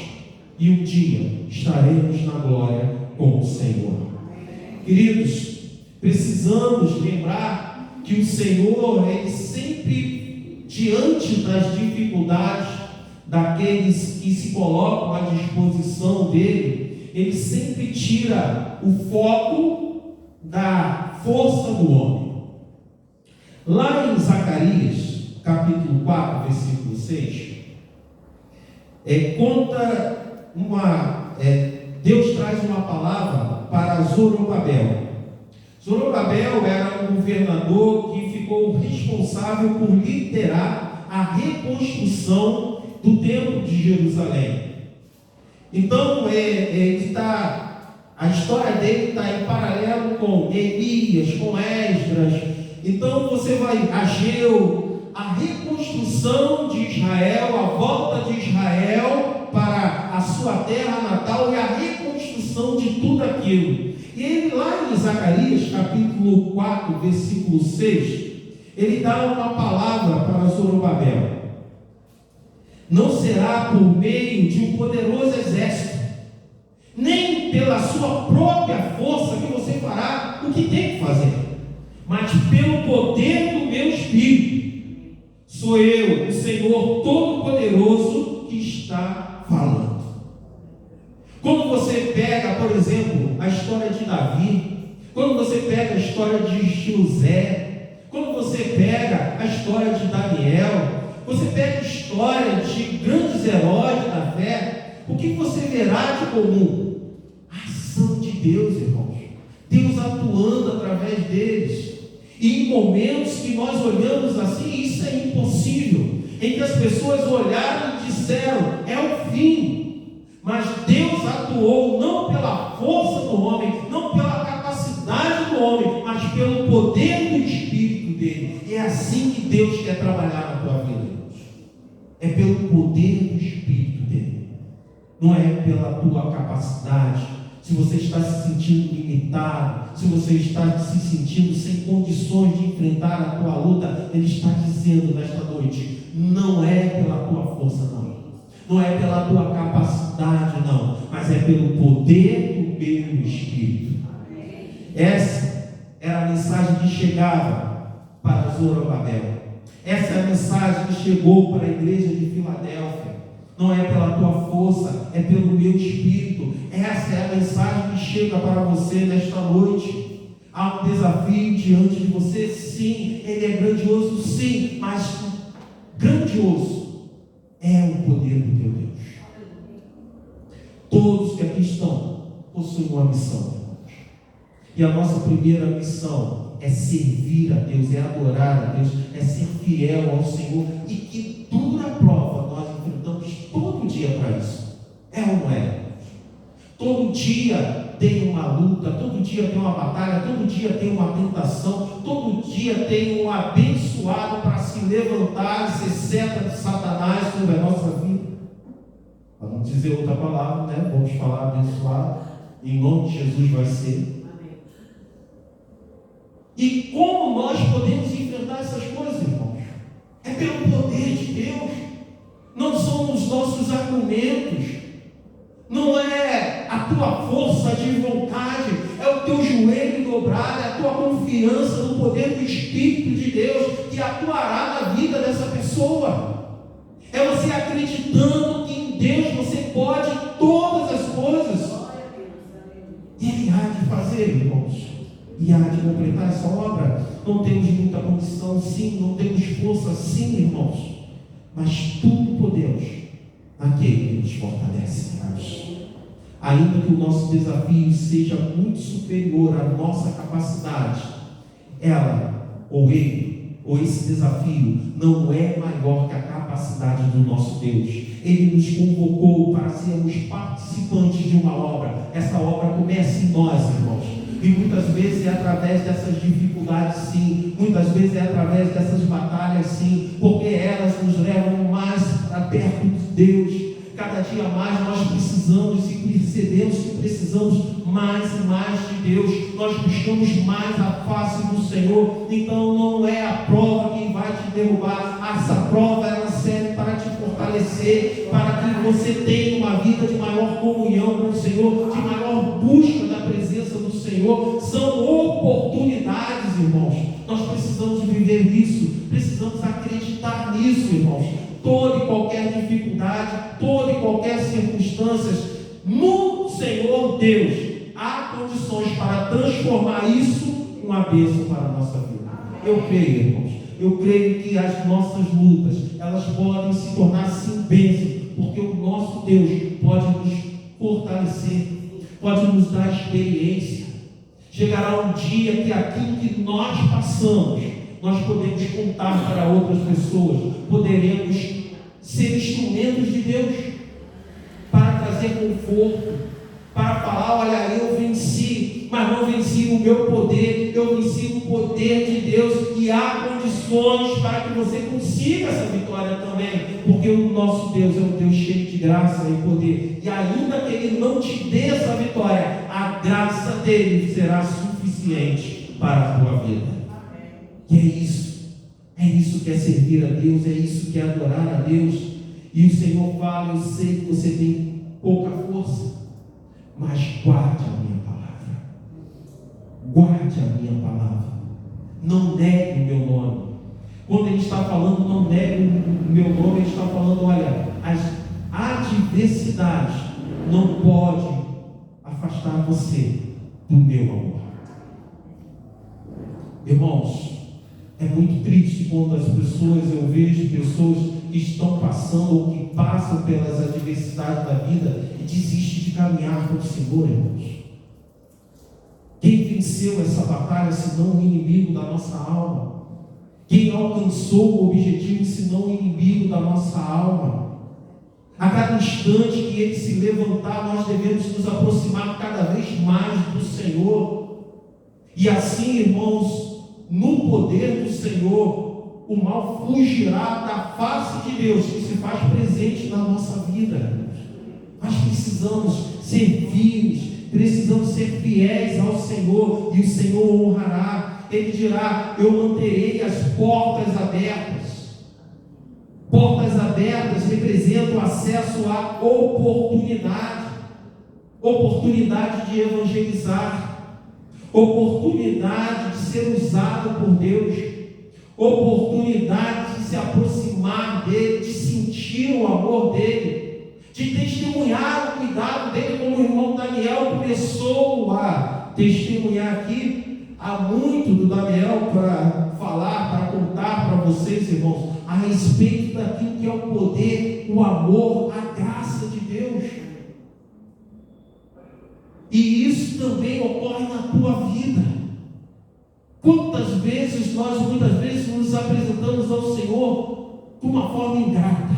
e um dia estaremos na glória com o Senhor. Queridos, precisamos lembrar que o Senhor, Ele sempre, diante das dificuldades daqueles que se colocam à disposição dEle, Ele sempre tira o foco da força do homem. Lá em Zacarias, capítulo 4, versículo 6, Deus traz uma palavra para Zorobabel. Zorobabel era um governador que ficou responsável por liderar a reconstrução do templo de Jerusalém. Então, a história dele está em paralelo com Elias, com Esdras. Então, você vai, Ageu, a reconstrução reconstrução de Israel, a volta de Israel para a sua terra natal e a reconstrução de tudo aquilo. E ele lá em Zacarias, capítulo 4, versículo 6, ele dá uma palavra para Zorobabel. Não será por meio de um poderoso exército, nem pela sua própria força que você fará o que tem que fazer, mas pelo poder do meu Espírito. Sou eu, o Senhor Todo-Poderoso, que está falando. Quando você pega, por exemplo, a história de Davi, quando você pega a história de José, quando você pega a história de Daniel, você pega a história de grandes heróis da fé, o que você verá de comum? A ação de Deus, irmãos. Deus atuando através deles. E em momentos que nós olhamos assim, isso é impossível, em que as pessoas olharam e disseram, é o fim. Mas Deus atuou não pela força do homem, não pela capacidade do homem, mas pelo poder do Espírito dele. É assim que Deus quer trabalhar na tua vida, irmãos. É pelo poder do Espírito dele, não é pela tua capacidade. Se você está se sentindo limitado, se você está se sentindo sem condições de enfrentar a tua luta, Ele está dizendo nesta noite, não é pela tua força não, não é pela tua capacidade não, mas é pelo poder do meu Espírito. Essa era a mensagem que chegava para Zorobabel. Essa é a mensagem que chegou para a igreja de Filadélfia. Não é pela tua força, é pelo meu Espírito. Essa é a mensagem que chega para você nesta noite. Há um desafio diante de você, sim, ele é grandioso, sim, mas grandioso é o poder do teu Deus. Todos que aqui estão possuem uma missão, irmãos. E a nossa primeira missão é servir a Deus, é adorar a Deus, é ser fiel ao Senhor, e que dura prova nós enfrentamos todo dia para isso. É ou não é? Todo dia tem uma luta, todo dia tem uma batalha, todo dia tem uma tentação, todo dia tem um abençoado para se levantar e ser seta de Satanás sobre a nossa vida. Para não dizer outra palavra, né? Vamos falar abençoado, em nome de Jesus vai ser. E como nós podemos enfrentar essas coisas, irmãos? É pelo poder de Deus. Não são os nossos argumentos, não é a tua força de vontade, é o teu joelho dobrado, é a tua confiança no poder do Espírito de Deus que atuará na vida dessa pessoa. É você acreditando que em Deus você pode todas as coisas, e Ele há de fazer, irmãos, e há de completar essa obra. Não temos muita condição, sim, não temos força, sim, irmãos, mas tudo podemos naquele que nos fortalece, irmãos. Ainda que o nosso desafio seja muito superior à nossa capacidade, ela, ou ele, ou esse desafio não é maior que a capacidade do nosso Deus. Ele nos convocou para sermos participantes de uma obra. Essa obra começa em nós, irmãos. E muitas vezes é através dessas dificuldades, sim. Muitas vezes é através dessas batalhas, sim. Porque elas nos levam mais para perto de Deus. Cada dia mais nós precisamos e percebemos que precisamos mais e mais de Deus. Nós buscamos mais a face do Senhor. Então não é a prova que vai te derrubar. Essa prova ela serve para te fortalecer, para que você tenha uma vida de maior comunhão com o Senhor, de maior busca da presença do Senhor. São oportunidades, irmãos. Nós precisamos viver isso, precisamos acreditar nisso, irmãos. Toda e qualquer dificuldade, toda e qualquer circunstância, no Senhor Deus há condições para transformar isso em uma bênção para a nossa vida. Eu creio, irmãos, eu creio que as nossas lutas, elas podem se tornar sim bênçãos, porque o nosso Deus pode nos fortalecer, pode nos dar experiência. Chegará um dia que aquilo que nós passamos, nós podemos contar para outras pessoas, poderemos ser instrumentos de Deus para trazer conforto, para falar: olha, eu venci, mas não venci o meu poder, eu venci o poder de Deus, e há condições para que você consiga essa vitória também, porque o nosso Deus é um Deus cheio de graça e poder, e ainda que Ele não te dê essa vitória, a graça dele será suficiente para a tua vida. E é isso que é servir a Deus, é isso que é adorar a Deus. E o Senhor fala: eu sei que você tem pouca força, mas guarde a minha palavra. Guarde a minha palavra. Não negue o meu nome. Quando Ele está falando não negue o meu nome, Ele está falando: olha, as adversidades não podem afastar você do meu amor. Irmãos, é muito triste quando eu vejo pessoas que estão passando ou que passam pelas adversidades da vida e desistem de caminhar com o Senhor, irmãos. Quem venceu essa batalha, senão o inimigo da nossa alma? Quem alcançou o objetivo, senão o inimigo da nossa alma? A cada instante que Ele se levantar, nós devemos nos aproximar cada vez mais do Senhor. E assim, irmãos, no poder do Senhor, o mal fugirá da face de Deus, que se faz presente na nossa vida. Nós precisamos ser firmes, precisamos ser fiéis ao Senhor, e o Senhor honrará. Ele dirá: eu manterei as portas abertas. Portas abertas representam o acesso à oportunidade de evangelizar, oportunidade de ser usado por Deus, oportunidade de se aproximar dEle, de sentir o amor dEle, de testemunhar o cuidado dEle, como o irmão Daniel começou a testemunhar aqui. Há muito do Daniel para falar, para contar para vocês, irmãos, a respeito daquilo que é o poder, o amor, a graça de Deus. E isso também ocorre na tua vida. Quantas vezes nós, muitas vezes, nos apresentamos ao Senhor de uma forma ingrata,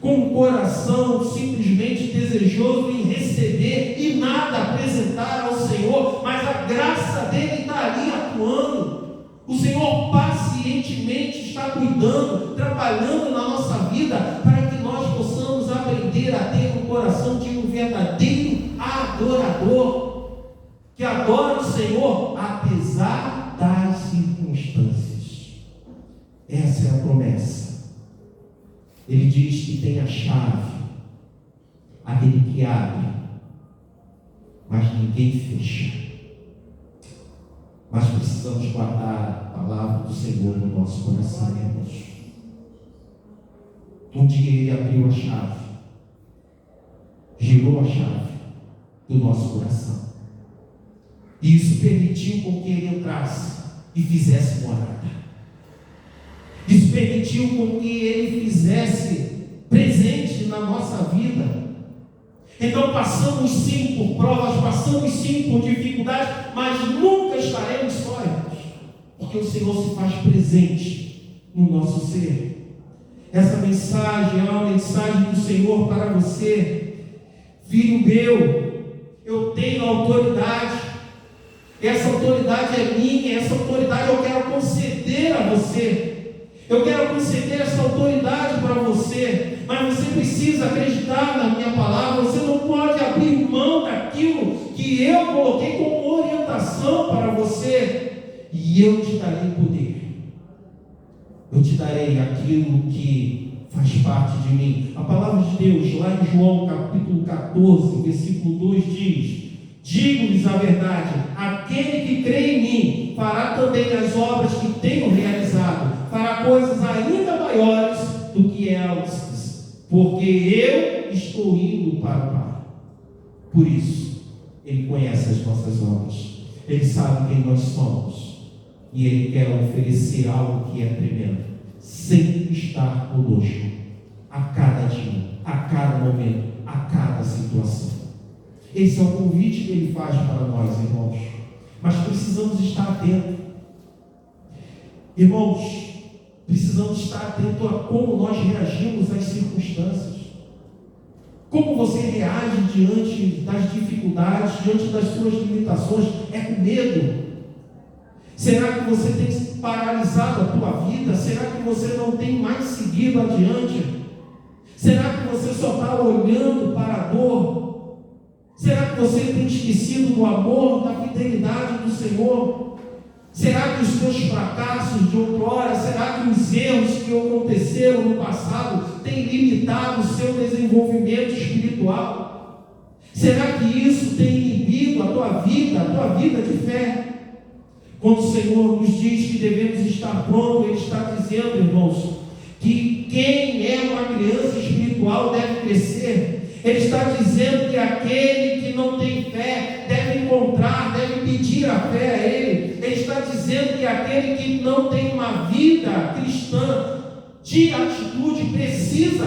com um coração simplesmente desejoso em receber e nada apresentar ao Senhor, mas a graça dele está ali atuando. O Senhor pacientemente está cuidando, trabalhando na nossa vida, para que nós possamos aprender a ter um coração de um verdadeiro adorador, que adora o Senhor apesar das circunstâncias. Essa é a promessa. Ele diz que tem a chave, aquele que abre, mas ninguém fecha. Mas precisamos guardar a palavra do Senhor no nosso coração, irmãos. Um dia Ele abriu a chave, girou a chave do nosso coração, e isso permitiu com que Ele entrasse e fizesse morada. Isso permitiu com que Ele fizesse presente na nossa vida. Então passamos sim por provas, passamos sim por dificuldades, mas nunca estaremos só, irmãos, porque o Senhor se faz presente no nosso ser. Essa mensagem é uma mensagem do Senhor para você. Filho meu, eu tenho autoridade. Essa autoridade é minha, essa autoridade eu quero conceder a você. Eu quero conceder essa autoridade para você, mas você precisa acreditar na minha palavra. Você não pode abrir mão daquilo que eu coloquei como orientação para você. E eu te darei poder. Eu te darei aquilo que faz parte de mim. A palavra de Deus, lá em João capítulo 14, versículo 2 diz: digo-lhes a verdade, aquele que crê em mim fará também as obras que tenho realizado, fará coisas ainda maiores do que elas, porque eu estou indo para o Pai. Por isso, Ele conhece as nossas obras, Ele sabe quem nós somos, e Ele quer oferecer algo que é tremendo, sempre estar conosco, a cada dia, a cada momento, a cada situação. Esse é o convite que Ele faz para nós, irmãos, mas precisamos estar atentos. Irmãos, precisamos estar atentos a como nós reagimos às circunstâncias. Como você reage diante das dificuldades, diante das suas limitações? É com medo? Será que você tem paralisado a tua vida? Será que você não tem mais seguido adiante? Será que você só está olhando para a dor? Será que você tem esquecido do amor, da fidelidade do Senhor? Será que os seus fracassos de outrora, será que os erros que aconteceram no passado têm limitado o seu desenvolvimento espiritual? Será que isso tem inibido a tua vida de fé? Quando o Senhor nos diz que devemos estar prontos, Ele está dizendo, irmãos, que quem é uma criança espiritual deve crescer. Ele está dizendo que aquele que não tem fé deve encontrar, deve pedir a fé a Ele. Ele está dizendo que aquele que não tem uma vida cristã de atitude precisa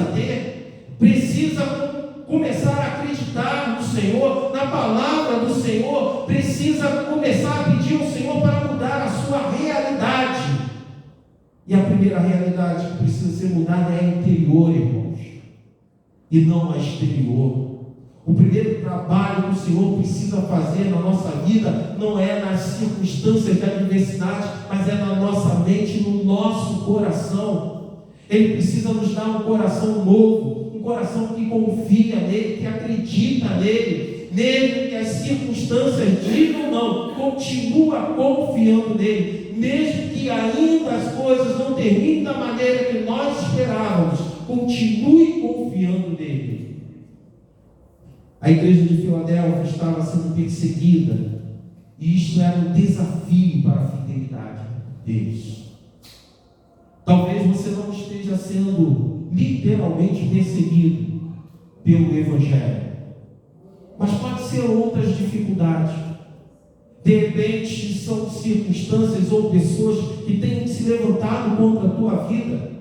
começar a acreditar no Senhor, na palavra do Senhor, precisa começar a pedir ao Senhor para mudar a sua realidade. E a primeira realidade que precisa ser mudada é a interior, irmãos, e não a exterior. O primeiro trabalho que o Senhor precisa fazer na nossa vida não é nas circunstâncias da adversidade, mas é na nossa mente, no nosso coração. Ele precisa nos dar um coração novo, um coração que confia nele, que acredita nele, que as circunstâncias digam não, continua confiando nele, mesmo que ainda as coisas não terminem da maneira que nós esperávamos, continue confiando nele. A igreja de Filadélfia estava sendo perseguida, e isto era um desafio para a fidelidade deles. Talvez você não esteja sendo literalmente perseguido pelo Evangelho, mas pode ser outras dificuldades. De repente são circunstâncias ou pessoas que têm se levantado contra a tua vida,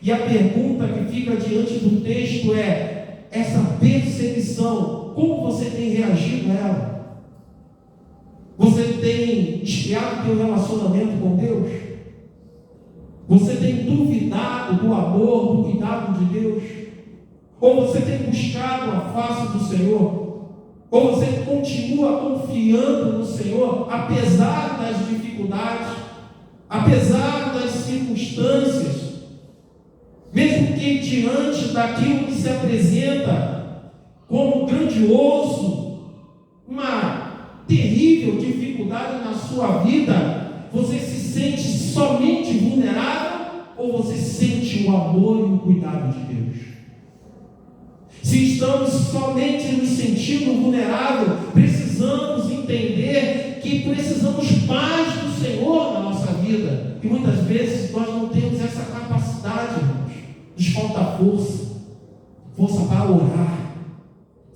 e a pergunta que fica diante do texto é: essa perseguição, como você tem reagido a ela? Você tem esfriado teu relacionamento com Deus? Você tem duvidado do amor, do cuidado de Deus? Ou você tem buscado a face do Senhor? Ou você continua confiando no Senhor, apesar das dificuldades, apesar das circunstâncias, mesmo que diante daquilo que se apresenta como grandioso, uma terrível dificuldade na sua vida, você se sente somente vulnerável, ou você sente o amor e o cuidado de Deus? Se estamos somente nos sentindo vulnerável, precisamos entender que precisamos mais do Senhor na nossa vida. E muitas vezes nós não temos essa capacidade, irmãos. Nos falta força para orar,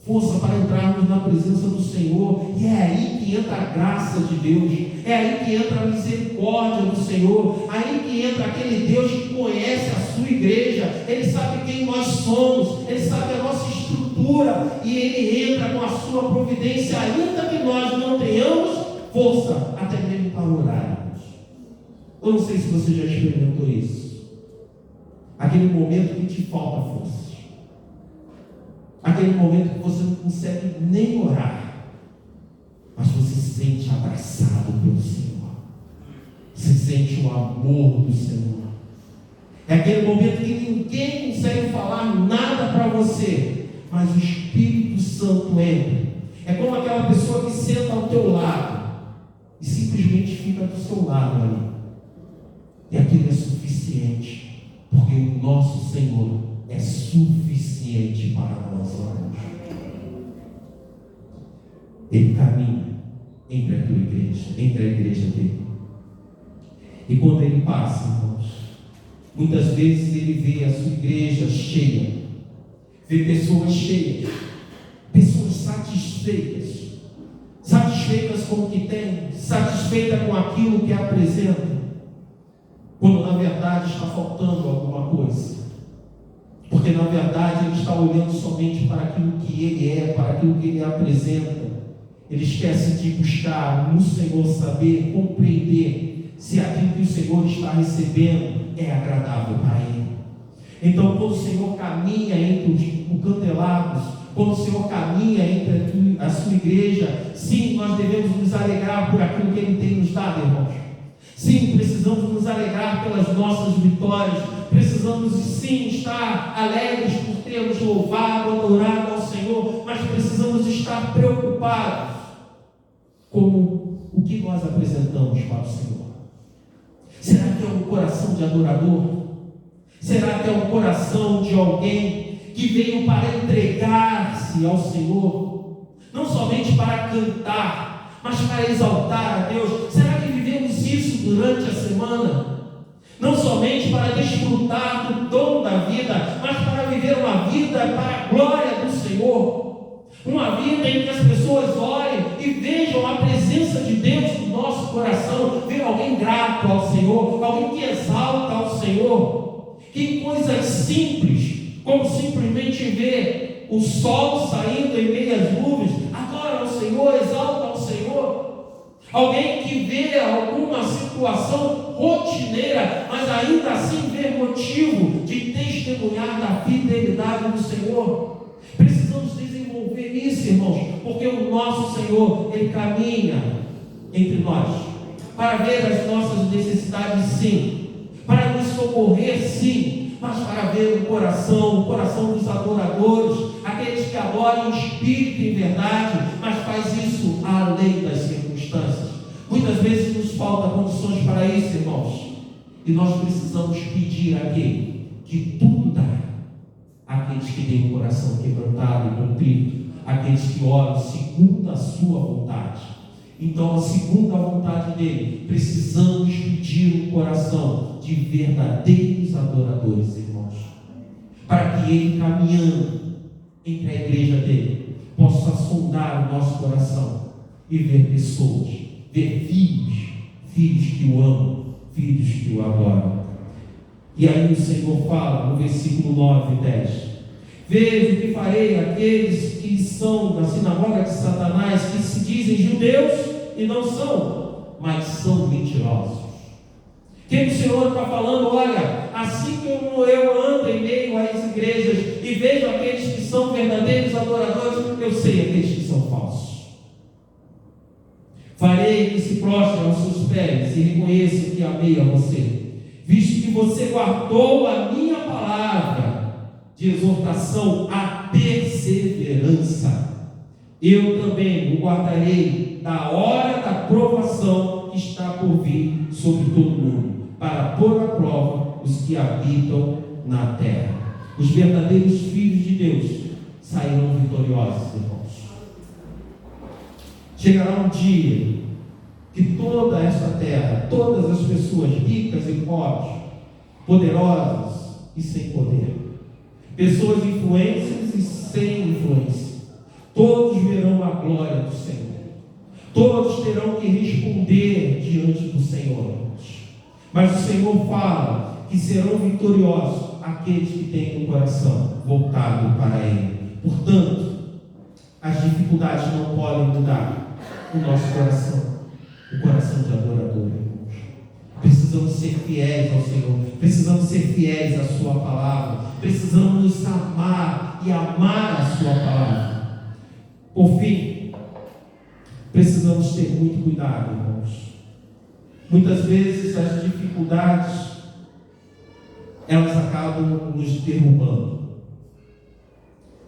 força para entrarmos na presença do Senhor. E é aí que entra a graça de Deus, é aí que entra a misericórdia do Senhor, aí que entra aquele Deus que conhece a sua igreja. Ele sabe quem nós somos, Ele sabe a nossa estrutura, e Ele entra com a sua providência, ainda que nós não tenhamos força até mesmo para orarmos. Eu não sei se você já experimentou isso, aquele momento que te falta força, aquele momento que você não consegue nem orar, mas você se sente abraçado pelo Senhor, você sente o amor do Senhor. É aquele momento que ninguém consegue falar nada para você, mas o Espírito Santo entra. É como aquela pessoa que senta ao teu lado e simplesmente fica do seu lado ali, e aquilo é suficiente, porque o nosso Senhor é suficiente para nós. Ele caminha entre a tua igreja, entre a igreja dele. E quando ele passa, irmãos, muitas vezes ele vê a sua igreja cheia, vê pessoas cheias, pessoas satisfeitas com o que tem, satisfeitas com aquilo que apresenta, quando na verdade está faltando alguma coisa. Porque na verdade ele está olhando somente para aquilo que ele é, para aquilo que ele apresenta. Ele esquece de buscar no Senhor, saber, compreender se aquilo que o Senhor está recebendo é agradável para ele. Então, quando o Senhor caminha entre os candelabros, quando o Senhor caminha entre a sua igreja. Sim, nós devemos nos alegrar por aquilo que Ele tem nos dado, irmãos. Sim, precisamos nos alegrar pelas nossas vitórias. Precisamos sim estar alegres por termos louvado, adorado ao Senhor, mas precisamos estar preocupados com o que nós apresentamos para o Senhor. Será que é um coração de adorador? Será que é um coração de alguém que veio para entregar-se ao Senhor? Não somente para cantar, mas para exaltar a Deus. Será que vivemos isso durante a semana? Não somente para desfrutar do dom da vida, mas para viver uma vida para a glória do Senhor. Uma vida em que as pessoas olhem e vejam a presença de Deus no nosso coração. Ver alguém grato ao Senhor, alguém que exalta ao Senhor. Que coisas simples, como simplesmente ver o sol saindo em meio às nuvens, adora ao Senhor, exalta ao Senhor. Alguém que vê alguma situação rotineira, mas ainda assim vê motivo de testemunhar da fidelidade do Senhor. Precisamos desenvolver isso, irmãos, porque o nosso Senhor, Ele caminha entre nós para ver as nossas necessidades, sim, para nos socorrer, sim, mas para ver o coração dos adoradores, aqueles que adoram em espírito e em verdade, mas faz isso além das circunstâncias. Muitas vezes nos falta condições para isso, irmãos, e nós precisamos pedir a quem? Que tudo dá. Aqueles que têm o coração quebrantado e contrito, aqueles que oram segundo a sua vontade. Então, segundo a vontade dele, precisamos pedir um coração de verdadeiros adoradores, irmãos, para que ele, caminhando entre a igreja dele, possa sondar o nosso coração e ver pessoas, ver filhos que o amam, filhos que o adoram. E aí o Senhor fala no versículo 9 e 10: vejo que farei aqueles que são da sinagoga de Satanás, que se dizem judeus e não são, mas são mentirosos. Que o Senhor está falando? Olha, assim como eu ando em meio às igrejas e vejo aqueles que são verdadeiros adoradores, eu sei aqueles que são falsos. Farei que se prostrem aos seus pés e reconheçam que amei a você, visto que você guardou a minha palavra de exortação à perseverança. Eu também o guardarei da hora da provação que está por vir sobre todo o mundo, para pôr à prova os que habitam na terra. Os verdadeiros filhos de Deus sairão vitoriosos, irmãos. Chegará um dia que toda esta terra, todas as pessoas ricas e pobres, poderosas e sem poder, pessoas influentes e sem influência, todos verão a glória do Senhor. Todos terão que responder diante do Senhor. Mas o Senhor fala que serão vitoriosos aqueles que têm o coração voltado para Ele. Portanto, as dificuldades não podem mudar o nosso coração, o coração de adorador, irmãos. Precisamos ser fiéis ao Senhor, precisamos ser fiéis à Sua palavra, precisamos nos amar e amar a Sua palavra. Por fim, precisamos ter muito cuidado, irmãos. Muitas vezes as dificuldades, elas acabam nos derrubando.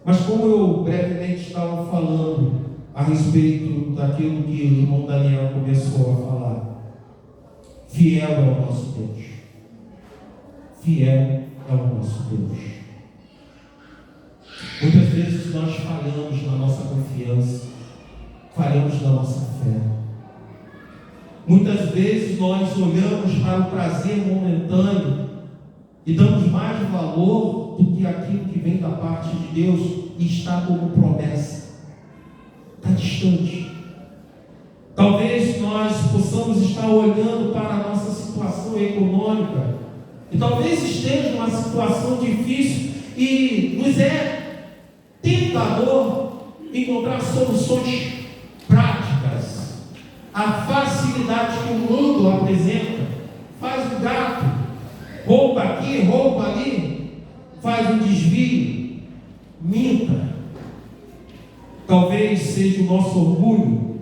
Mas como eu brevemente estava falando a respeito daquilo que o irmão Daniel começou a falar, fiel é o nosso Deus. Fiel é o nosso Deus. Muitas vezes nós falhamos na nossa confiança, falhamos na nossa fé. Muitas vezes nós olhamos para o prazer momentâneo e damos mais valor do que aquilo que vem da parte de Deus e está como promessa. Está distante. Talvez nós possamos estar olhando para a nossa situação econômica e talvez esteja uma situação difícil e nos é tentador encontrar soluções práticas. A facilidade que o mundo apresenta faz um gato, rouba aqui, rouba ali, faz um desvio, minta, talvez seja o nosso orgulho,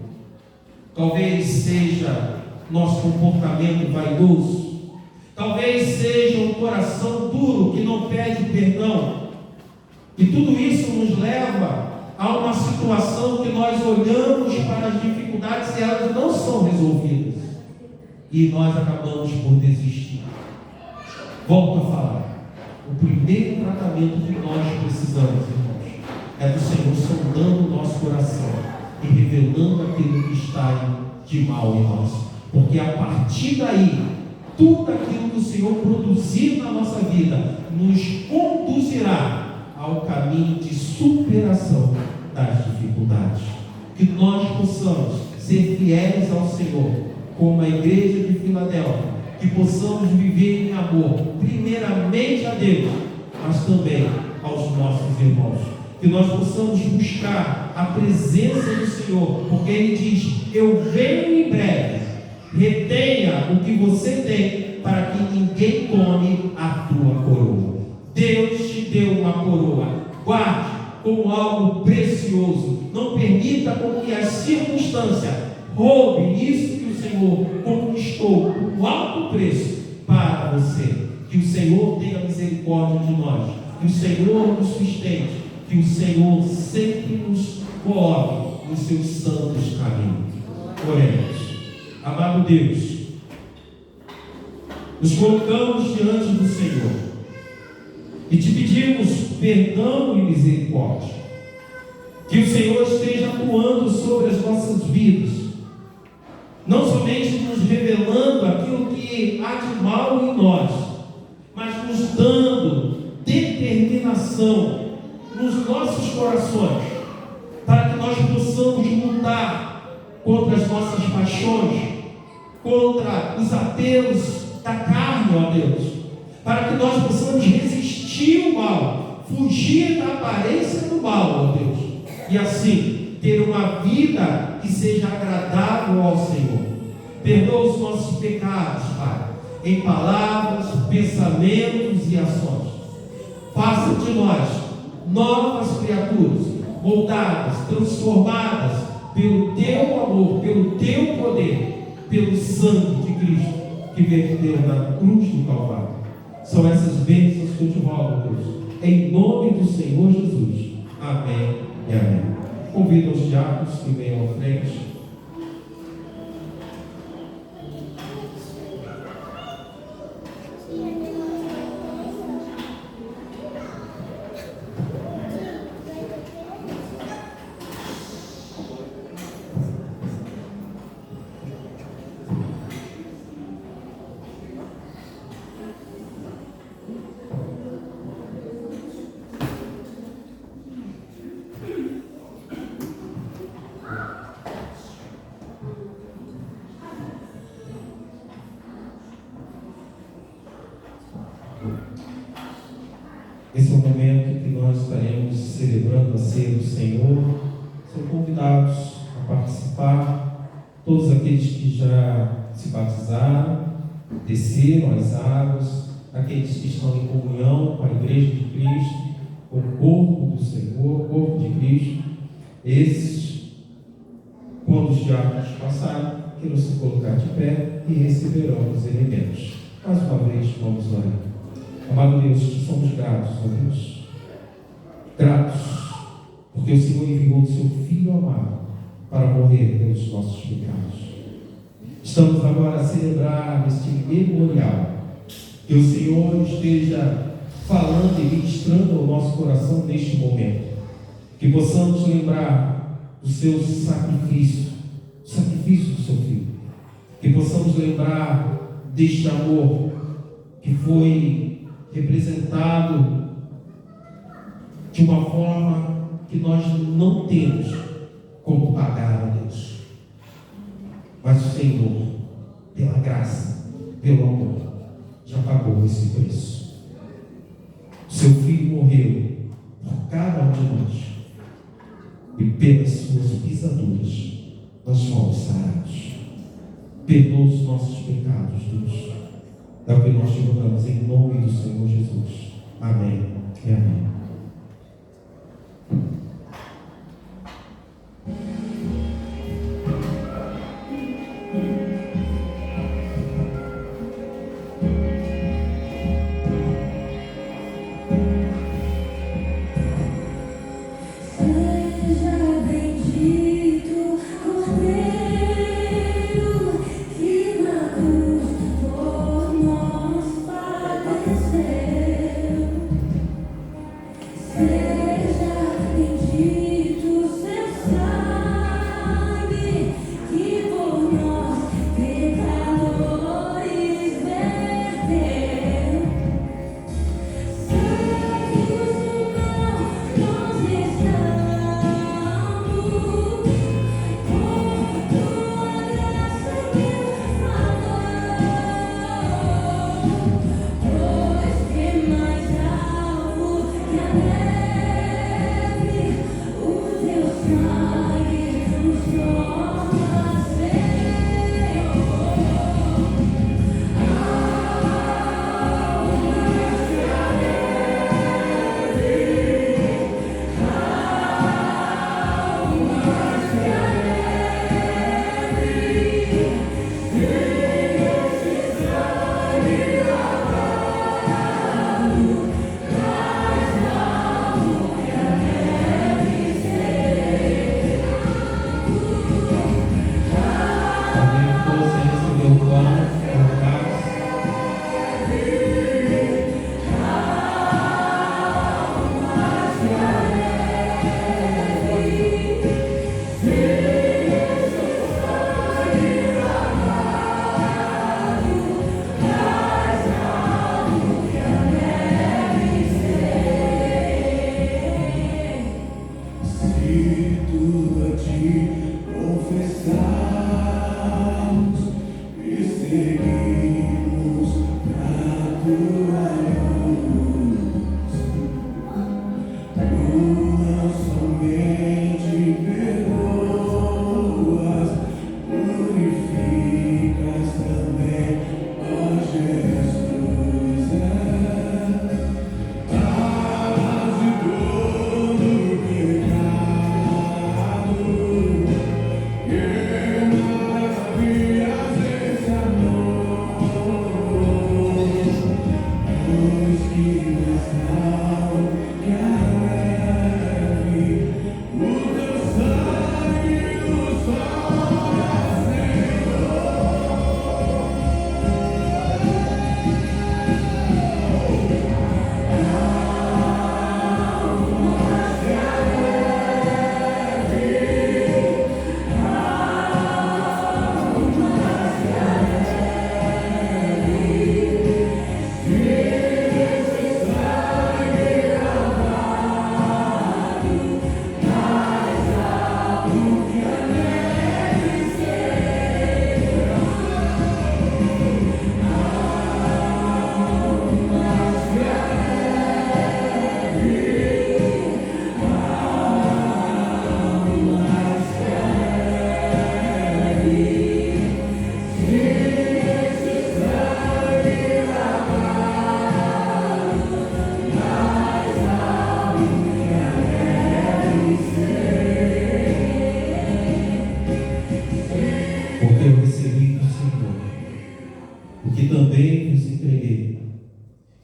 talvez seja nosso comportamento vaidoso, talvez seja um coração duro que não pede perdão. E tudo isso nos leva a uma situação que nós olhamos para as dificuldades e elas não são resolvidas. E nós acabamos por desistir. Volto a falar. O primeiro tratamento que nós precisamos, irmãos, é do Senhor sondando o nosso coração e revelando aquilo que está de mal em nós. Porque a partir daí, tudo aquilo que o Senhor produzir na nossa vida nos conduzirá ao caminho de superação das dificuldades. Que nós possamos ser fiéis ao Senhor, como a igreja de Filadélfia, que possamos viver em amor, primeiramente a Deus, mas também aos nossos irmãos. Que nós possamos buscar a presença do Senhor, porque Ele diz: eu venho em breve, retenha o que você tem, para que ninguém tome a tua coroa. Deus te deu uma coroa, guarde como algo precioso. Não permita com que as circunstâncias roubem isso que o Senhor conquistou por alto preço para você. Que o Senhor tenha misericórdia de nós, que o Senhor nos sustente, que o Senhor sempre nos coloque nos seus santos caminhos. Oremos. Amado Deus, nos colocamos diante do Senhor e te pedimos perdão e misericórdia. Que o Senhor esteja atuando sobre as nossas vidas, não somente nos revelando aquilo que há de mal em nós, mas nos dando determinação nos nossos corações, para que nós possamos lutar contra as nossas paixões, contra os apelos da carne, ó Deus, para que nós possamos resistir ao mal, fugir da aparência do mal, ó Deus, e assim ter uma vida que seja agradável ao Senhor. Perdoa os nossos pecados, Pai, em palavras, pensamentos e ações. Faça de nós novas criaturas, moldadas, transformadas pelo Teu amor, pelo Teu poder, pelo sangue de Cristo que verteu na cruz do Calvário. São essas bênçãos que eu te rogo, Deus, em nome do Senhor Jesus. Amém e amém. Convido os diáconos que venham à frente. Esse é o momento que nós estaremos celebrando a ceia do Senhor. São convidados a participar todos aqueles que já se batizaram, desceram as águas, aqueles que estão em comunhão com a Igreja de Cristo, com o corpo do Senhor, o corpo de Cristo. Esses, quando os diáconos passarem, queiram se colocar de pé e receberão os elementos. Mais uma vez, vamos orar. Amado Deus, te somos gratos, ó Deus. Gratos, porque o Senhor enviou o seu Filho amado para morrer pelos nossos pecados. Estamos agora a celebrar este memorial. Que o Senhor esteja falando e ministrando ao nosso coração neste momento. Que possamos lembrar do seu sacrifício, o sacrifício do seu Filho. Que possamos lembrar deste amor que foi representado de uma forma que nós não temos como pagar a Deus. Mas o Senhor, pela graça, pelo amor, já pagou esse preço. O seu Filho morreu por cada um de nós, e pelas suas pisaduras nós fomos sarados. Perdoa os nossos pecados, Deus. É o que nós te rogamos em nome do Senhor Jesus. Amém e amém.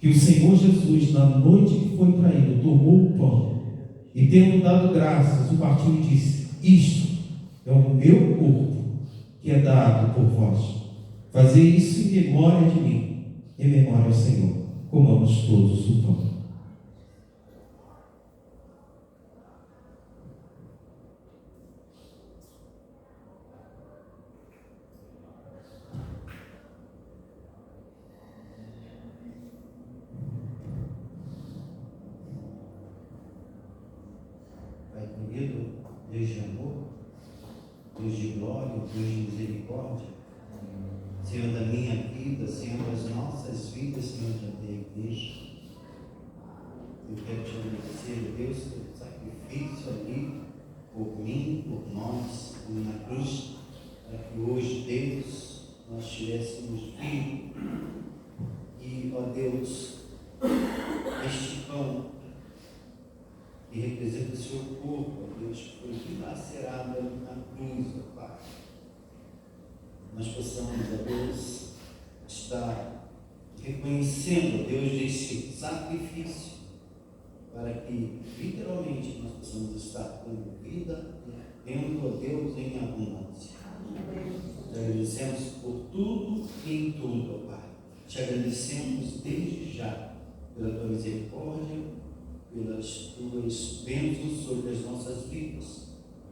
que o Senhor Jesus, na noite que foi traído, tomou o pão e, tendo dado graças, o partiu e disse: isto é o meu corpo, que é dado por vós. Fazei isso em memória de mim, em memória ao Senhor. Comamos todos o pão. Pai querido, Deus de amor, Deus de glória, Deus de misericórdia, Senhor da minha vida, Senhor das nossas vidas, Senhor da igreja, eu quero te agradecer, Deus, pelo sacrifício ali, por mim, por nós, na cruz, para que hoje, Deus, nós estivéssemos vivos. E, ó Deus, este pão que representa o seu corpo, ó Deus, que foi dilacerado na cruz, ó Pai. Nós possamos, ó Deus, estar reconhecendo, ó Deus, esse sacrifício, para que, literalmente, nós possamos estar com vida e tendo, ó Deus, em abundância. Te agradecemos por tudo e em tudo, ó Pai. Te agradecemos desde já pela tua misericórdia, pelas tuas bênçãos sobre as nossas vidas.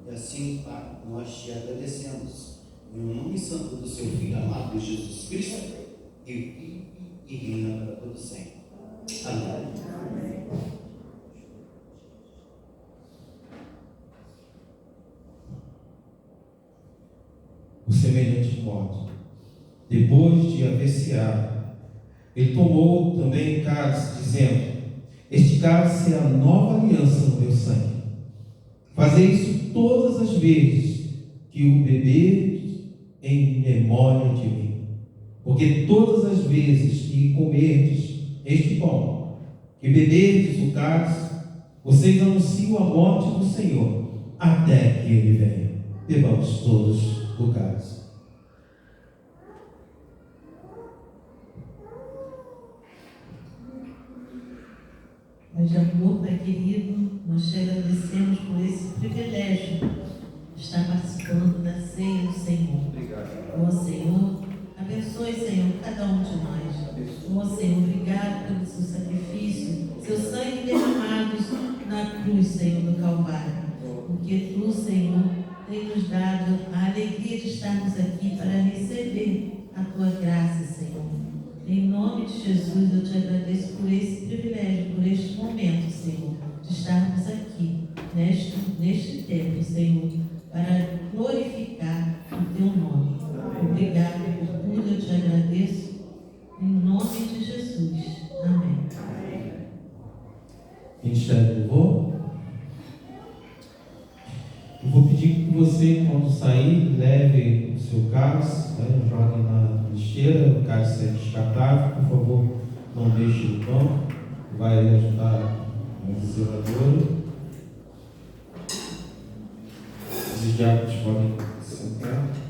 E assim, Pai, nós te agradecemos. Em nome santo do seu Filho amado Jesus Cristo, que vive e reina para todo sempre. Amém. Por semelhante modo, depois de haver ceado, ele tomou também o cálice, dizendo: este cálice é a nova aliança no meu sangue. Fazei isso todas as vezes que o beberdes em memória de mim. Porque todas as vezes que comerdes este pão, que beberdes o cálice, vocês anunciam a morte do Senhor, até que ele venha. Bebamos todos do cálice. Mas de amor, Pai querido, nós te agradecemos por esse privilégio de estar participando da ceia do Senhor. Ó Senhor, abençoe, Senhor, cada um de nós. Ó Senhor, obrigado pelo seu sacrifício, seu sangue derramado na cruz, Senhor, do Calvário. Porque tu, Senhor, tem nos dado a alegria de estarmos aqui para receber a tua graça, Senhor. Em nome de Jesus, eu te agradeço por esse privilégio, por este momento, Senhor, de estarmos aqui, neste tempo, Senhor, para glorificar o teu nome. Obrigado por tudo, eu te agradeço, em nome de Jesus. Amém. Ministério do Louvor. Eu vou pedir que você, quando sair, leve o seu cálice, jogue na lixeira, o cálice é descartável, por favor, não deixe no pão, vai ajudar a zeladora. Os diáconos podem sentar.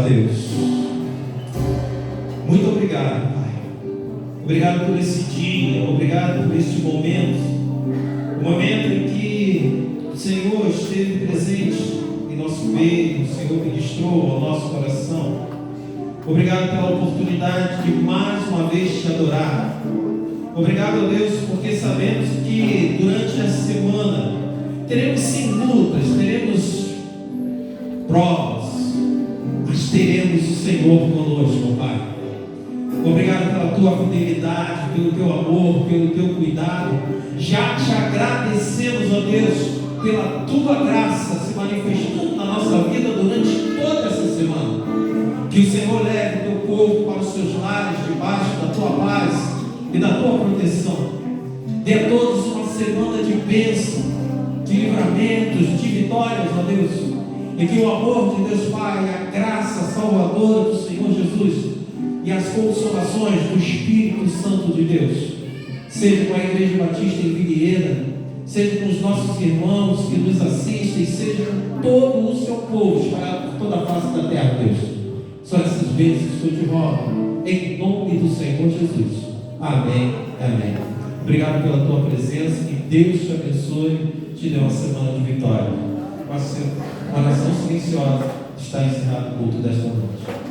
Deus. Muito obrigado, Pai. Obrigado por esse dia, obrigado por este momento. O momento em que o Senhor esteve presente em nosso meio, o Senhor ministrou ao nosso coração. Obrigado pela oportunidade de mais uma vez te adorar. Obrigado, Deus, porque sabemos que durante essa semana teremos sim lutas, teremos provas, mas teremos o Senhor conosco, Pai. Obrigado pela tua fidelidade, pelo teu amor, pelo teu cuidado. Já te agradecemos, ó Deus, pela tua graça se manifestando na nossa vida durante toda essa semana. Que o Senhor leve o teu povo para os seus lares, debaixo da tua paz e da tua proteção. Dê a todos uma semana de bênção, de livramentos, de vitórias, ó Deus. E que o amor de Deus Pai, a graça salvadora do Senhor Jesus e as consolações do Espírito Santo de Deus seja com a Igreja Batista em Vilhena, seja com os nossos irmãos que nos assistem, seja com todo o seu povo espalhado por toda a face da terra, Deus. São essas bênçãos que eu te rogo, em nome do Senhor Jesus. Amém, amém. Obrigado pela tua presença, que Deus te abençoe, te dê uma semana de vitória. Com a oração silenciosa, está encerrado o culto desta noite.